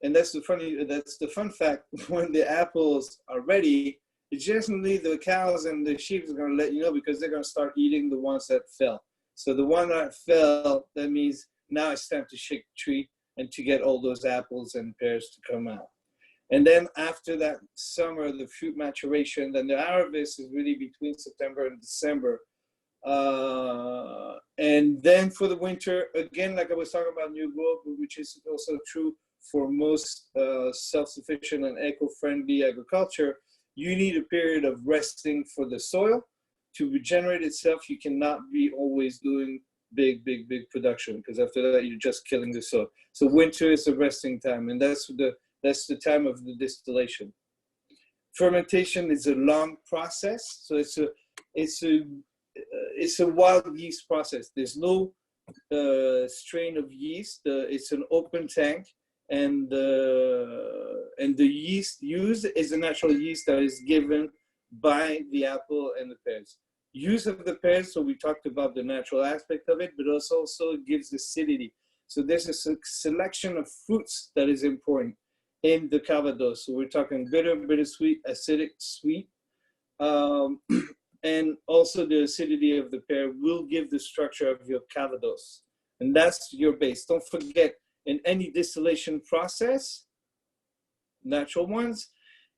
and that's the fun fact, when the apples are ready, it's generally the cows and the sheep are going to let you know, because they're going to start eating the ones that fell. So the one that fell, that means now it's time to shake the tree and to get all those apples and pears to come out. And then after that summer, the fruit maturation, then the harvest is really between September and December. And then for the winter, again, like I was talking about New Globe, which is also true for most self-sufficient and eco-friendly agriculture, you need a period of resting for the soil to regenerate itself. You cannot be always doing big production, because after that, you're just killing the soil. So winter is the resting time, and that's the time of the distillation. Fermentation is a long process, so it's a wild yeast process. There's no strain of yeast. It's an open tank, and the yeast used is a natural yeast that is given by the apple and the pears. Use of the pears, so we talked about the natural aspect of it, but also gives acidity. So there's a selection of fruits that is important in the Calvados. So we're talking bitter, bittersweet, acidic, sweet. And also the acidity of the pear will give the structure of your Calvados. And that's your base. Don't forget, in any distillation process, natural ones,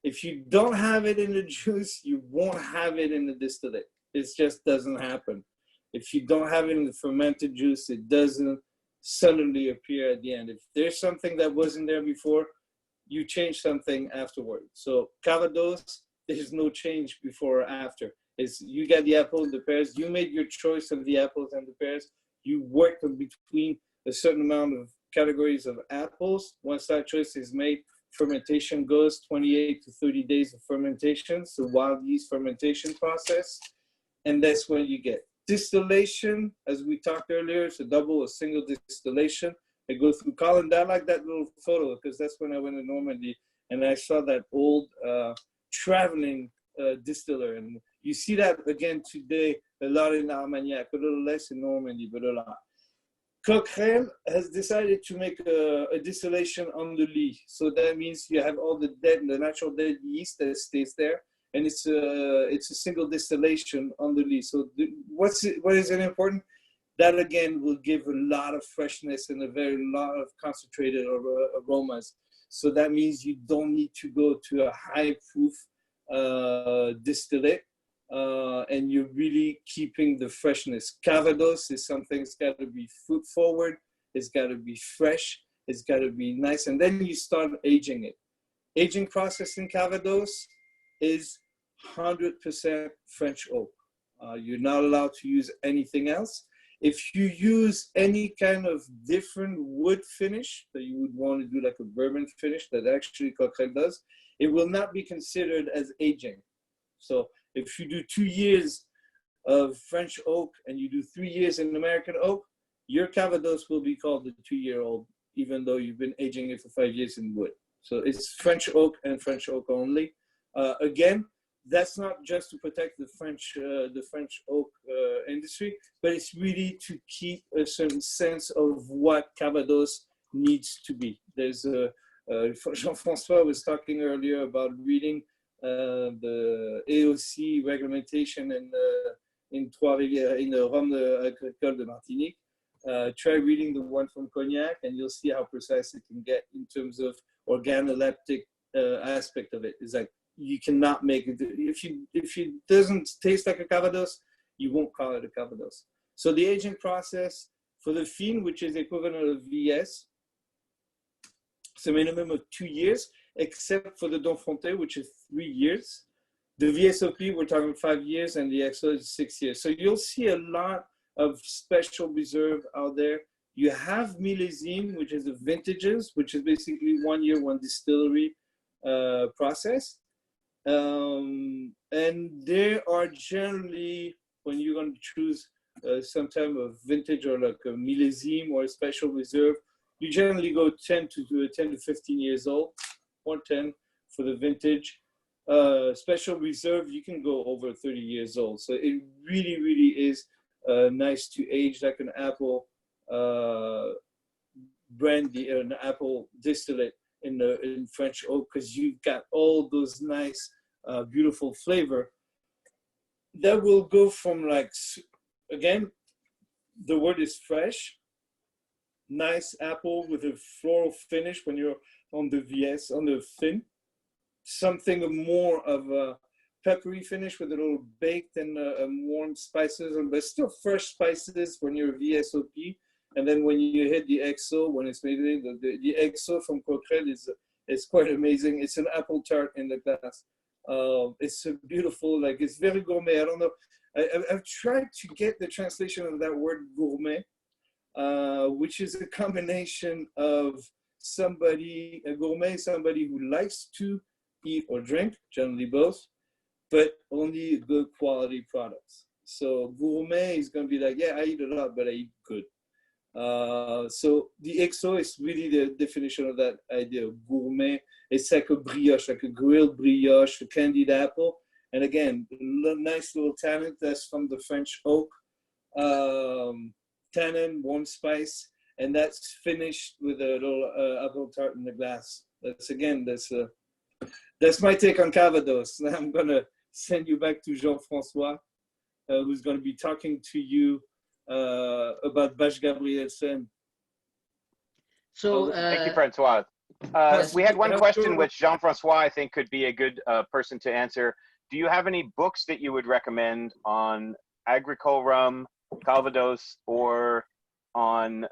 if you don't have it in the juice, you won't have it in the distillate. It just doesn't happen. If you don't have it in the fermented juice, it doesn't suddenly appear at the end. If there's something that wasn't there before, you change something afterward. So Calvados, there's no change before or after. It's you got the apple and the pears, you made your choice of the apples and the pears, you worked between a certain amount of categories of apples. Once that choice is made, fermentation goes 28 to 30 days of fermentation, so wild yeast fermentation process, and that's when you get distillation. As we talked earlier, it's a double or single distillation. I go through Colin. I like that little photo because that's when I went to Normandy and I saw that old traveling distiller, and you see that again today a lot in Armagnac, a little less in Normandy, but a lot. Cochrane has decided to make a distillation on the lee. So that means you have all the natural dead yeast that stays there, and it's a single distillation on the lee. So what is it important? That again will give a lot of freshness and a lot of concentrated aromas. So that means you don't need to go to a high proof distillate. And you're really keeping the freshness. Calvados is something that's got to be fruit forward, it's got to be fresh, it's got to be nice, and then you start aging it. Aging process in Calvados is 100% French oak. You're not allowed to use anything else. If you use any kind of different wood finish that you would want to do, like a bourbon finish that actually Cochrane does, it will not be considered as aging. So if you do 2 years of French oak and you do 3 years in American oak, your Calvados will be called the 2-year-old, even though you've been aging it for 5 years in wood. So it's French oak and French oak only. Again, that's not just to protect the French oak industry, but it's really to keep a certain sense of what Calvados needs to be. There's Jean-François was talking earlier about reading the AOC regulation in Trois-Rivières, in the Rome Agricole de Martinique. Try reading the one from Cognac, and you'll see how precise it can get in terms of organoleptic aspect of it. It's like you cannot make it. If it doesn't taste like a Calvados, you won't call it a Calvados. So the aging process for the Fine, which is equivalent of VS, it's a minimum of 2 years, except for the Donfontais, which is 3 years. The VSOP, we're talking 5 years, and the XO is 6 years. So you'll see a lot of special reserve out there. You have millésime, which is the vintages, which is basically 1 year, one distillery process. And there are generally, when you're going to choose some type of vintage or like a millésime or a special reserve, you generally go 10 to 15 years old, or 10 for the vintage. Special reserve, you can go over 30 years old. So it really, really is nice to age like an apple brandy, an apple distillate in French oak, because you've got all those nice, beautiful flavor that will go from, like, again, the word is fresh, nice apple with a floral finish when you're on the VS, on the fin, something more of a peppery finish with a little baked and warm spices, but still fresh spices when you're VSOP. And then when you hit the XO, when it's made, the XO from Coquerel is quite amazing. It's an apple tart in the glass. It's a beautiful, like, it's very gourmet. I don't know. I've tried to get the translation of that word gourmet, which is a combination of a gourmet, somebody who likes to eat or drink, generally both, but only good quality products. So gourmet is going to be like, yeah, I eat a lot, but I eat good. So the XO is really the definition of that idea of gourmet. It's like a brioche, like a grilled brioche, a candied apple. And again, nice little tannin that's from the French oak. Tannin, warm spice, and that's finished with a little apple tart in the glass. That's my take on Calvados. Now I'm going to send you back to Jean-François, who's going to be talking to you about Bache Gabrielsen. So thank you, Francois. We had one question which Jean-François, I think, could be a good person to answer. Do you have any books that you would recommend on agricole rum, Calvados, or on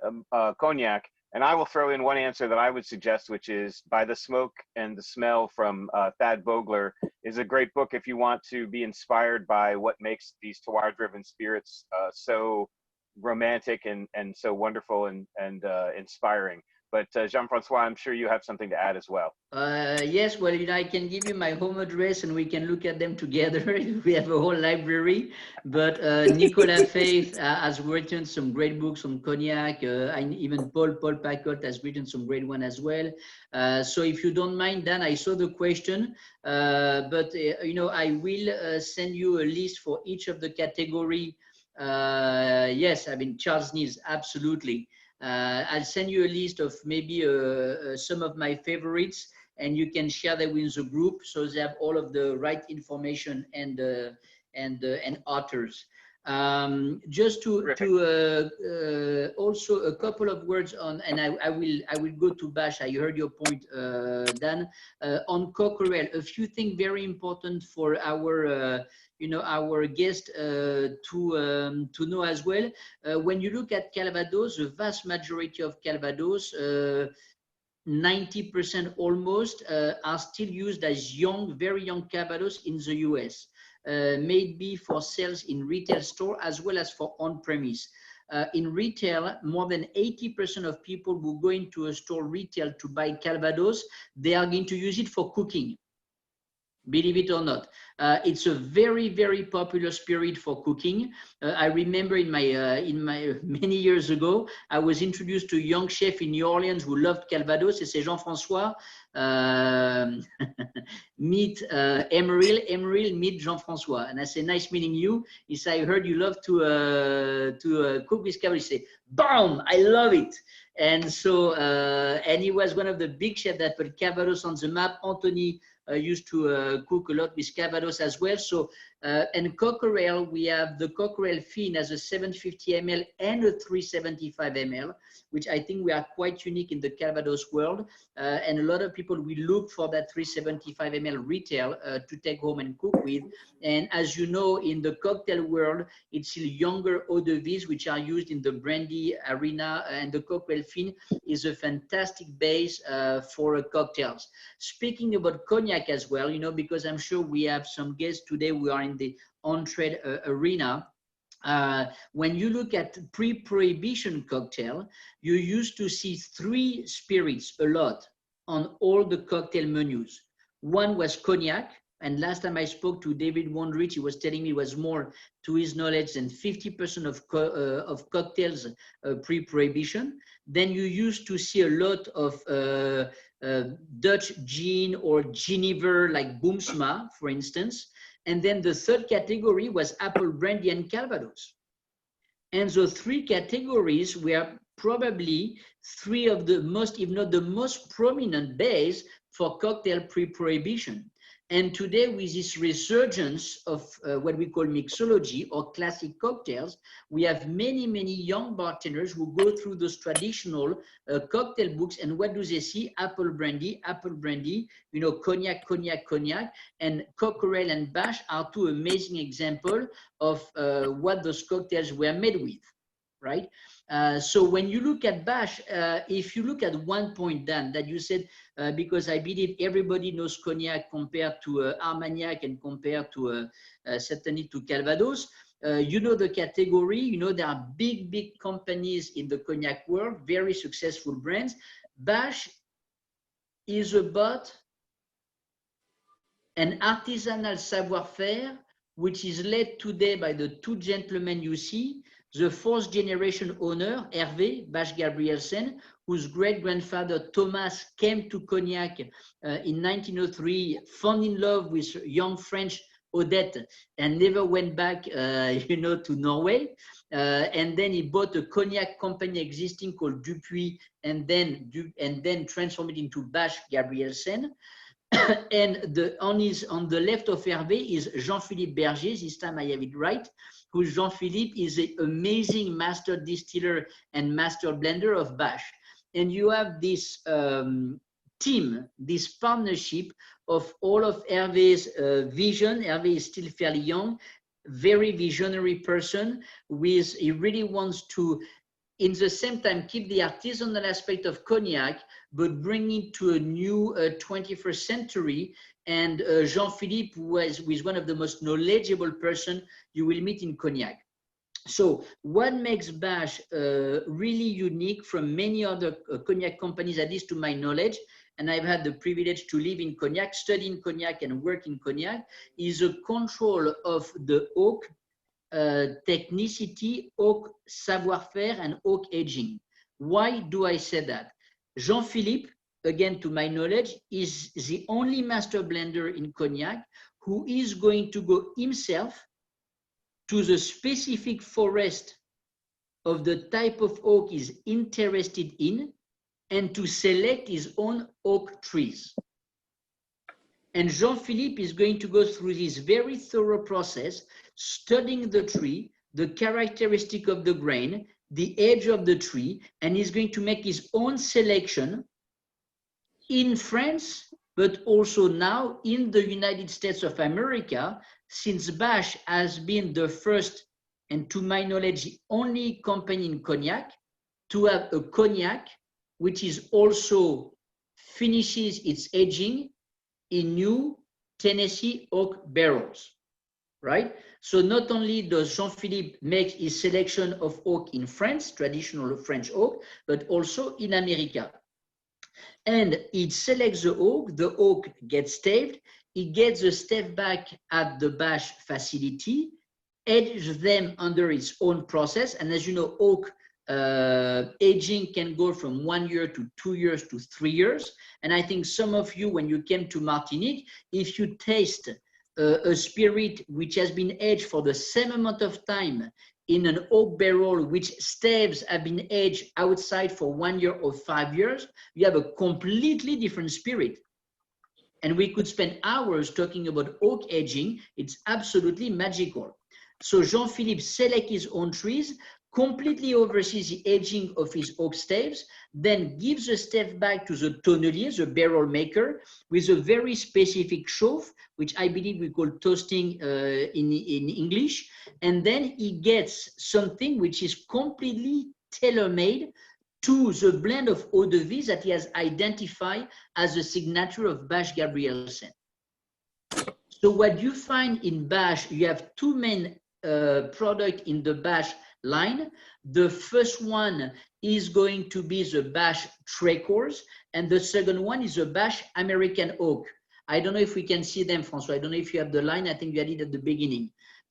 cognac? And I will throw in one answer that I would suggest, which is By the Smoke and the Smell from Thad Vogler is a great book if you want to be inspired by what makes these terroir-driven spirits so romantic and so wonderful and inspiring. But Jean-François, I'm sure you have something to add as well. Yes, well, I can give you my home address and we can look at them together. We have a whole library. But Nicolas Faith has written some great books on cognac. And even Paul Pacotte has written some great one as well. So if you don't mind, Dan, I saw the question, but I will send you a list for each of the category. Yes, I mean, Charles Neals, absolutely. I'll send you a list of maybe some of my favorites, and you can share them with the group so they have all of the right information and authors. Just to also a couple of words on, and I will go to Bache. I heard your point, Dan, on Coquerel. A few things very important for our our guest to know as well. When you look at Calvados, the vast majority of Calvados, 90% almost, are still used as very young Calvados in the US, maybe for sales in retail store as well as for on-premise. In retail, more than 80% of people who go into a store retail to buy Calvados, they are going to use it for cooking. Believe it or not, it's a very, very popular spirit for cooking. I remember in my many years ago, I was introduced to a young chef in New Orleans who loved Calvados. He said, Jean-François, meet Emeril, meet Jean-François. And I said, nice meeting you. He said, I heard you love to cook with Calvados. He said, boom, I love it. And so, and he was one of the big chefs that put Calvados on the map. Anthony used to cook a lot with Calvados as well. So, and Coquerel, we have the Coquerel Fin as a 750 ml and a 375 ml, which I think we are quite unique in the Calvados world. And a lot of people will look for that 375 ml retail to take home and cook with. And as you know, in the cocktail world, it's still younger eau de vie, which are used in the brandy arena, and the Coquerel Fin is a fantastic base for cocktails. Speaking about cognac, cognac as well, you know, because I'm sure we have some guests today. We are in the on-trade arena. When you look at pre-prohibition cocktail, you used to see 3 spirits a lot on all the cocktail menus. One was cognac, and last time I spoke to David Wondrich, he was telling me it was more, to his knowledge, than 50% of cocktails pre-prohibition. Then you used to see a lot of Dutch gin or Genever, like Boomsma, for instance. And then the third category was apple brandy and Calvados. And the 3 categories were probably 3 of the most, if not the most prominent base for cocktail pre-prohibition. And today, with this resurgence of what we call mixology or classic cocktails, we have many, many young bartenders who go through those traditional cocktail books. And what do they see? Apple brandy, you know, cognac, cognac, cognac. And Cockerel and Bash are 2 amazing examples of what those cocktails were made with, right? So when you look at Bash, if you look at one point, Dan, that you said, because I believe everybody knows cognac compared to Armagnac and compared to certainly to Calvados, you know the category, you know there are big, big companies in the cognac world, very successful brands. Bash is about an artisanal savoir-faire, which is led today by the 2 gentlemen you see, the 4th generation owner, Hervé Bash Gabrielsen, whose great-grandfather Thomas came to Cognac in 1903, fell in love with young French Odette, and never went back, you know, to Norway. And then he bought a cognac company existing called Dupuis, and then transformed it into Bash Gabrielsen. And on the left of Hervé is Jean-Philippe Berger. This time I have it right. Who Jean-Philippe is an amazing master distiller and master blender of Bash. And you have this team, this partnership of all of Hervé's vision. Hervé is still fairly young, very visionary person. He really wants to, in the same time, keep the artisanal aspect of cognac, but bring it to a new 21st century. And Jean-Philippe was one of the most knowledgeable person you will meet in cognac. So what makes Bash really unique from many other cognac companies, at least to my knowledge, and I've had the privilege to live in cognac, study in cognac, and work in cognac, is a control of the oak technicity, oak savoir-faire, and oak aging. Why do I say that? Jean-Philippe, again, to my knowledge, is the only master blender in cognac who is going to go himself to the specific forest of the type of oak he's interested in and to select his own oak trees. And Jean-Philippe is going to go through this very thorough process, studying the tree, the characteristic of the grain, the age of the tree, and he's going to make his own selection in France, but also now in the United States of America, since Bash has been the first, and to my knowledge, the only company in cognac to have a cognac which is also finishes its aging in new Tennessee oak barrels, right? So not only does Jean-Philippe make his selection of oak in France, traditional French oak, but also in America. And it selects the oak gets staved, it gets the stave back at the Bash facility, ages them under its own process. And as you know, oak aging can go from 1 year to 2 years to 3 years. And I think some of you, when you came to Martinique, if you taste a spirit which has been aged for the same amount of time in an oak barrel, which staves have been aged outside for 1 year or 5 years, you have a completely different spirit. And we could spend hours talking about oak aging. It's absolutely magical. So Jean-Philippe selects his own trees, completely oversees the aging of his oak staves, then gives the stave back to the tonnelier, the barrel maker, with a very specific chauffe, which I believe we call toasting in English. And then he gets something which is completely tailor-made to the blend of eau de vie that he has identified as the signature of Bash Gabrielsen. So what you find in Bash, you have two main products in the Bash line. The first one is going to be the Bash Trekors, and the second one is the Bash American Oak. I don't know if we can see them, François. I don't know if you have the line. I think you had it at the beginning.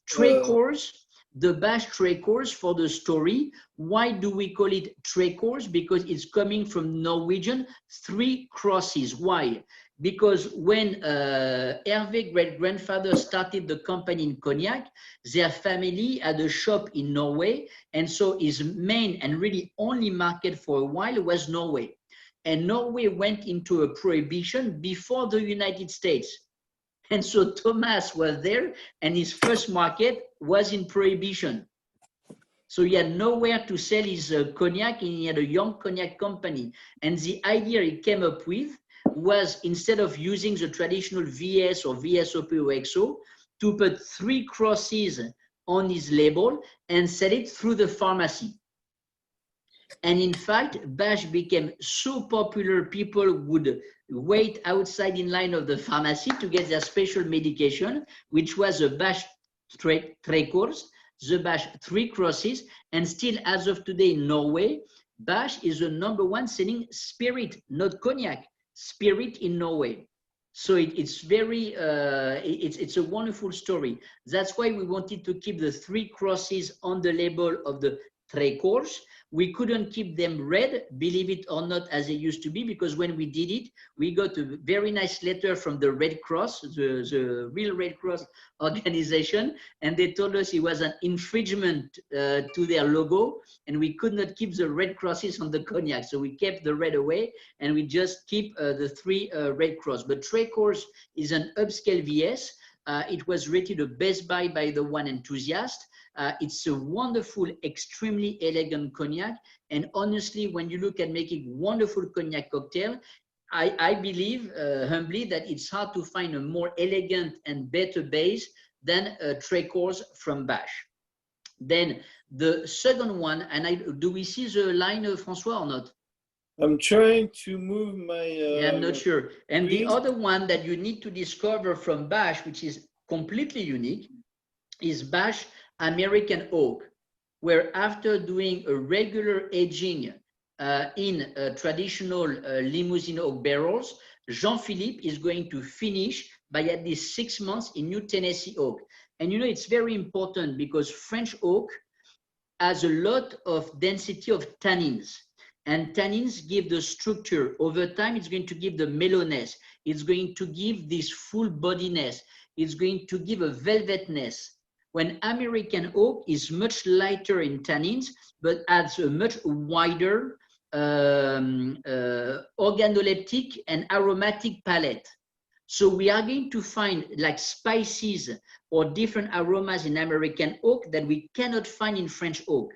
Trekors, the Bash Trekors for the story. Why do we call it Trekors? Because it's coming from Norwegian, 3 crosses. Why? Because when Hervé great-grandfather started the company in Cognac, their family had a shop in Norway, and so his main and really only market for a while was Norway. And Norway went into a prohibition before the United States. And so Thomas was there, and his first market was in prohibition. So he had nowhere to sell his cognac, and he had a young cognac company. And the idea he came up with was, instead of using the traditional VS or VSOP or XO, to put 3 crosses on his label and sell it through the pharmacy. And in fact, Bash became so popular, people would wait outside in line of the pharmacy to get their special medication, which was a Bash Trekors, the Bash 3 crosses, and still as of today in Norway, Bash is the #1 selling spirit, not cognac, spirit in Norway. So it's very, it's a wonderful story. That's why we wanted to keep the 3 crosses on the label of the Trekors. We couldn't keep them red, believe it or not, as they used to be, because when we did it, we got a very nice letter from the Red Cross, the real Red Cross organization, and they told us it was an infringement to their logo, and we could not keep the red crosses on the cognac. So we kept the red away, and we just keep the 3 Red Cross. But Trekors is an upscale VS. It was rated a Best Buy by the Wine Enthusiast. It's a wonderful, extremely elegant cognac. And honestly, when you look at making wonderful cognac cocktail, I believe humbly that it's hard to find a more elegant and better base than Trekors from Bash. Then the second one, and do we see the line, François, or not? I'm trying to move my... yeah, I'm not sure. And screen. the other one that you need to discover from Bash, which is completely unique, is Bash American Oak, where after doing a regular aging in traditional limousine oak barrels, Jean-Philippe is going to finish by at least 6 months in New Tennessee oak. And you know, it's very important because French oak has a lot of density of tannins. And tannins give the structure. Over time, it's going to give the mellowness. It's going to give this full bodiness. It's going to give a velvetness. When American oak is much lighter in tannins, but adds a much wider organoleptic and aromatic palette. So we are going to find like spices or different aromas in American oak that we cannot find in French oak.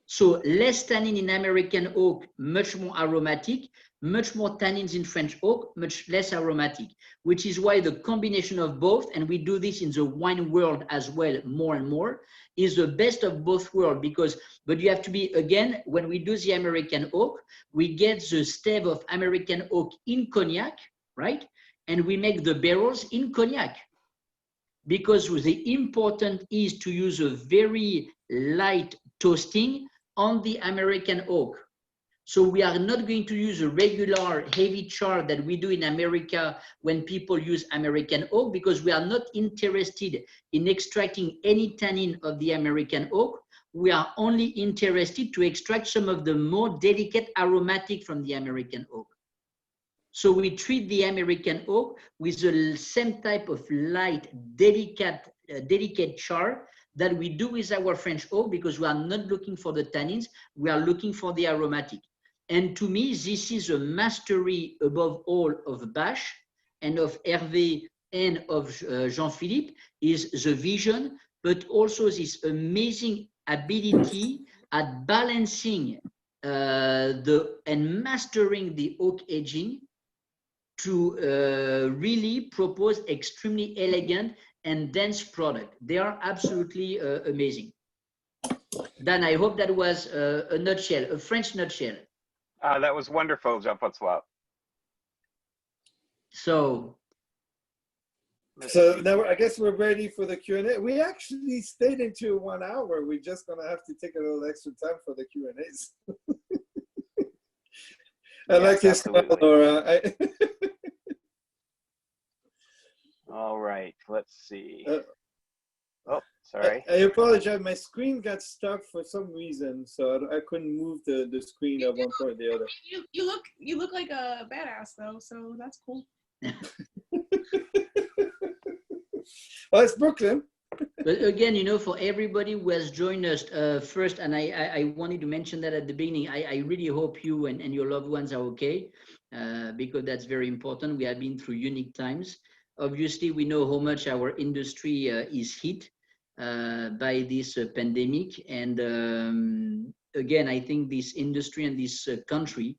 So less tannin in American oak, much more aromatic, much more tannins in French oak, much less aromatic, which is why the combination of both, and we do this in the wine world as well more and more, is the best of both worlds. Because, but you have to be, again, when we do the American oak, we get the stave of American oak in cognac, right? And we make the barrels in cognac. Because the important is to use a very light toasting on the American oak. So we are not going to use a regular heavy char that we do in America when people use American oak, because we are not interested in extracting any tannin of the American oak. We are only interested to extract some of the more delicate aromatic from the American oak. So we treat the American oak with the same type of light, delicate char that we do with our French oak, because we are not looking for the tannins, we are looking for the aromatic. And to me, this is a mastery above all of Bash and of Hervé and of Jean-Philippe, is the vision, but also this amazing ability at balancing and mastering the oak aging to really propose extremely elegant and dense product. They are absolutely amazing. Dan, I hope that was a nutshell, a French nutshell. That was wonderful, Jean-François. So So now I guess we're ready for the Q&A. We actually stayed into 1 hour. We're just gonna have to take a little extra time for the Q&As. I like your style, Laura. All right, let's see. Oh, sorry. I apologize. My screen got stuck for some reason, so I couldn't move the screen at one point or the other. You look like a badass though, so that's cool. Well, it's Brooklyn. But again, you know, for everybody who has joined us first, and I wanted to mention that at the beginning, I really hope you and your loved ones are okay, because that's very important. We have been through unique times. Obviously, we know how much our industry is hit by this pandemic. And again, I think this industry and this country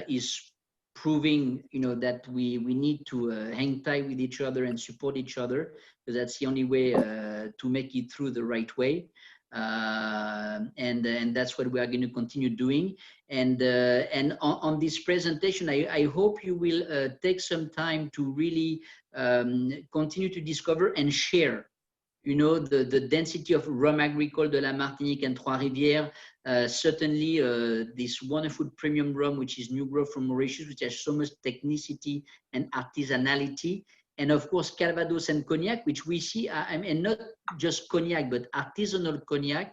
is proving, you know, that we need to hang tight with each other and support each other, because that's the only way to make it through the right way. And that's what we are going to continue doing. And on this presentation, I hope you will take some time to really continue to discover and share, you know, the density of Rhum Agricole de la Martinique and Trois-Rivières. Certainly this wonderful premium rum, which is new growth from Mauritius, which has so much technicity and artisanality. And of course, Calvados and Cognac, which we see, and not just Cognac, but artisanal Cognac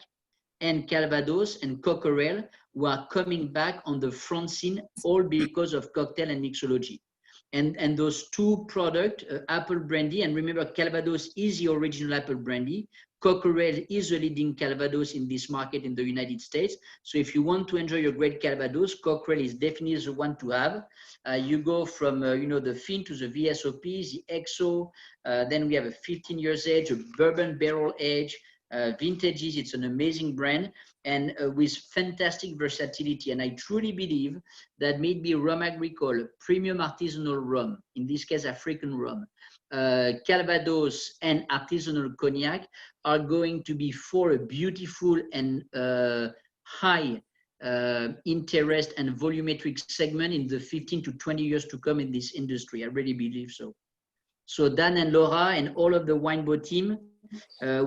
and Calvados and Cockerel, who are coming back on the front scene, all because of cocktail and mixology. And those two products, apple brandy, and remember, Calvados is the original apple brandy. Cockerel is the leading Calvados in this market in the United States. So if you want to enjoy your great Calvados, Cockerel is definitely the one to have. You go from you know, the Fin to the VSOP, the XO. Then we have a 15 years age, a bourbon barrel age, vintages. It's an amazing brand, and with fantastic versatility. And I truly believe that maybe Rhum Agricole, premium artisanal rum, in this case African rum, Calvados and artisanal Cognac are going to be for a beautiful and high interest and volumetric segment in the 15 to 20 years to come in this industry. I really believe so. So Dan and Laura and all of the Winebow team,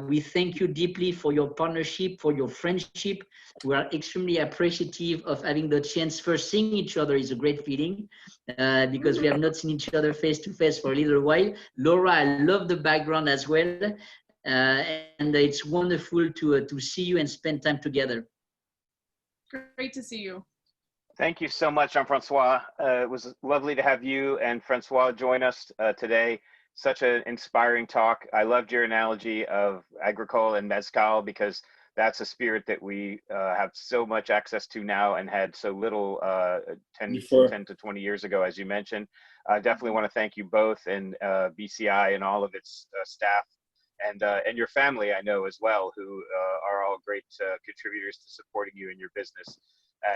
we thank you deeply for your partnership, for your friendship. We are extremely appreciative of having the chance. First, seeing each other is a great feeling, because we have not seen each other face to face for a little while. Laura, I love the background as well. And it's wonderful to see you and spend time together. Great to see you. Thank you so much, Jean-Francois. It was lovely to have you and Francois join us today. Such an inspiring talk. I loved your analogy of agricole and mezcal, because that's a spirit that we have so much access to now and had so little 10 to 20 years ago, as you mentioned. I definitely want to thank you both, and BCI and all of its staff, and your family, I know as well, who are all great contributors to supporting you in your business.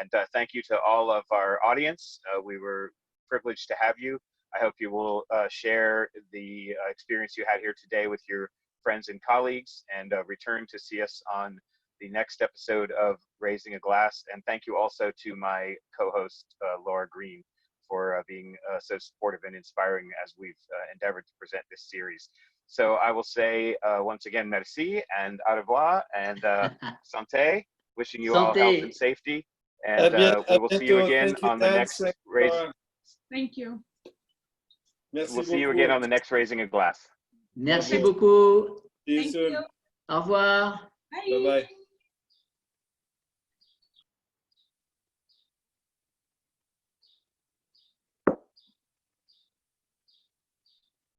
And thank you to all of our audience. We were privileged to have you. I hope you will share the experience you had here today with your friends and colleagues, and return to see us on the next episode of Raising a Glass. And thank you also to my co-host, Laura Green, for being so supportive and inspiring as we've endeavored to present this series. So I will say once again, merci and au revoir and santé, wishing you all health and safety. And we will see you again on the next Raising. Thank you. We'll see you again on the next Raising a Glass. Merci beaucoup. See you soon. Au revoir. Bye. Bye-bye.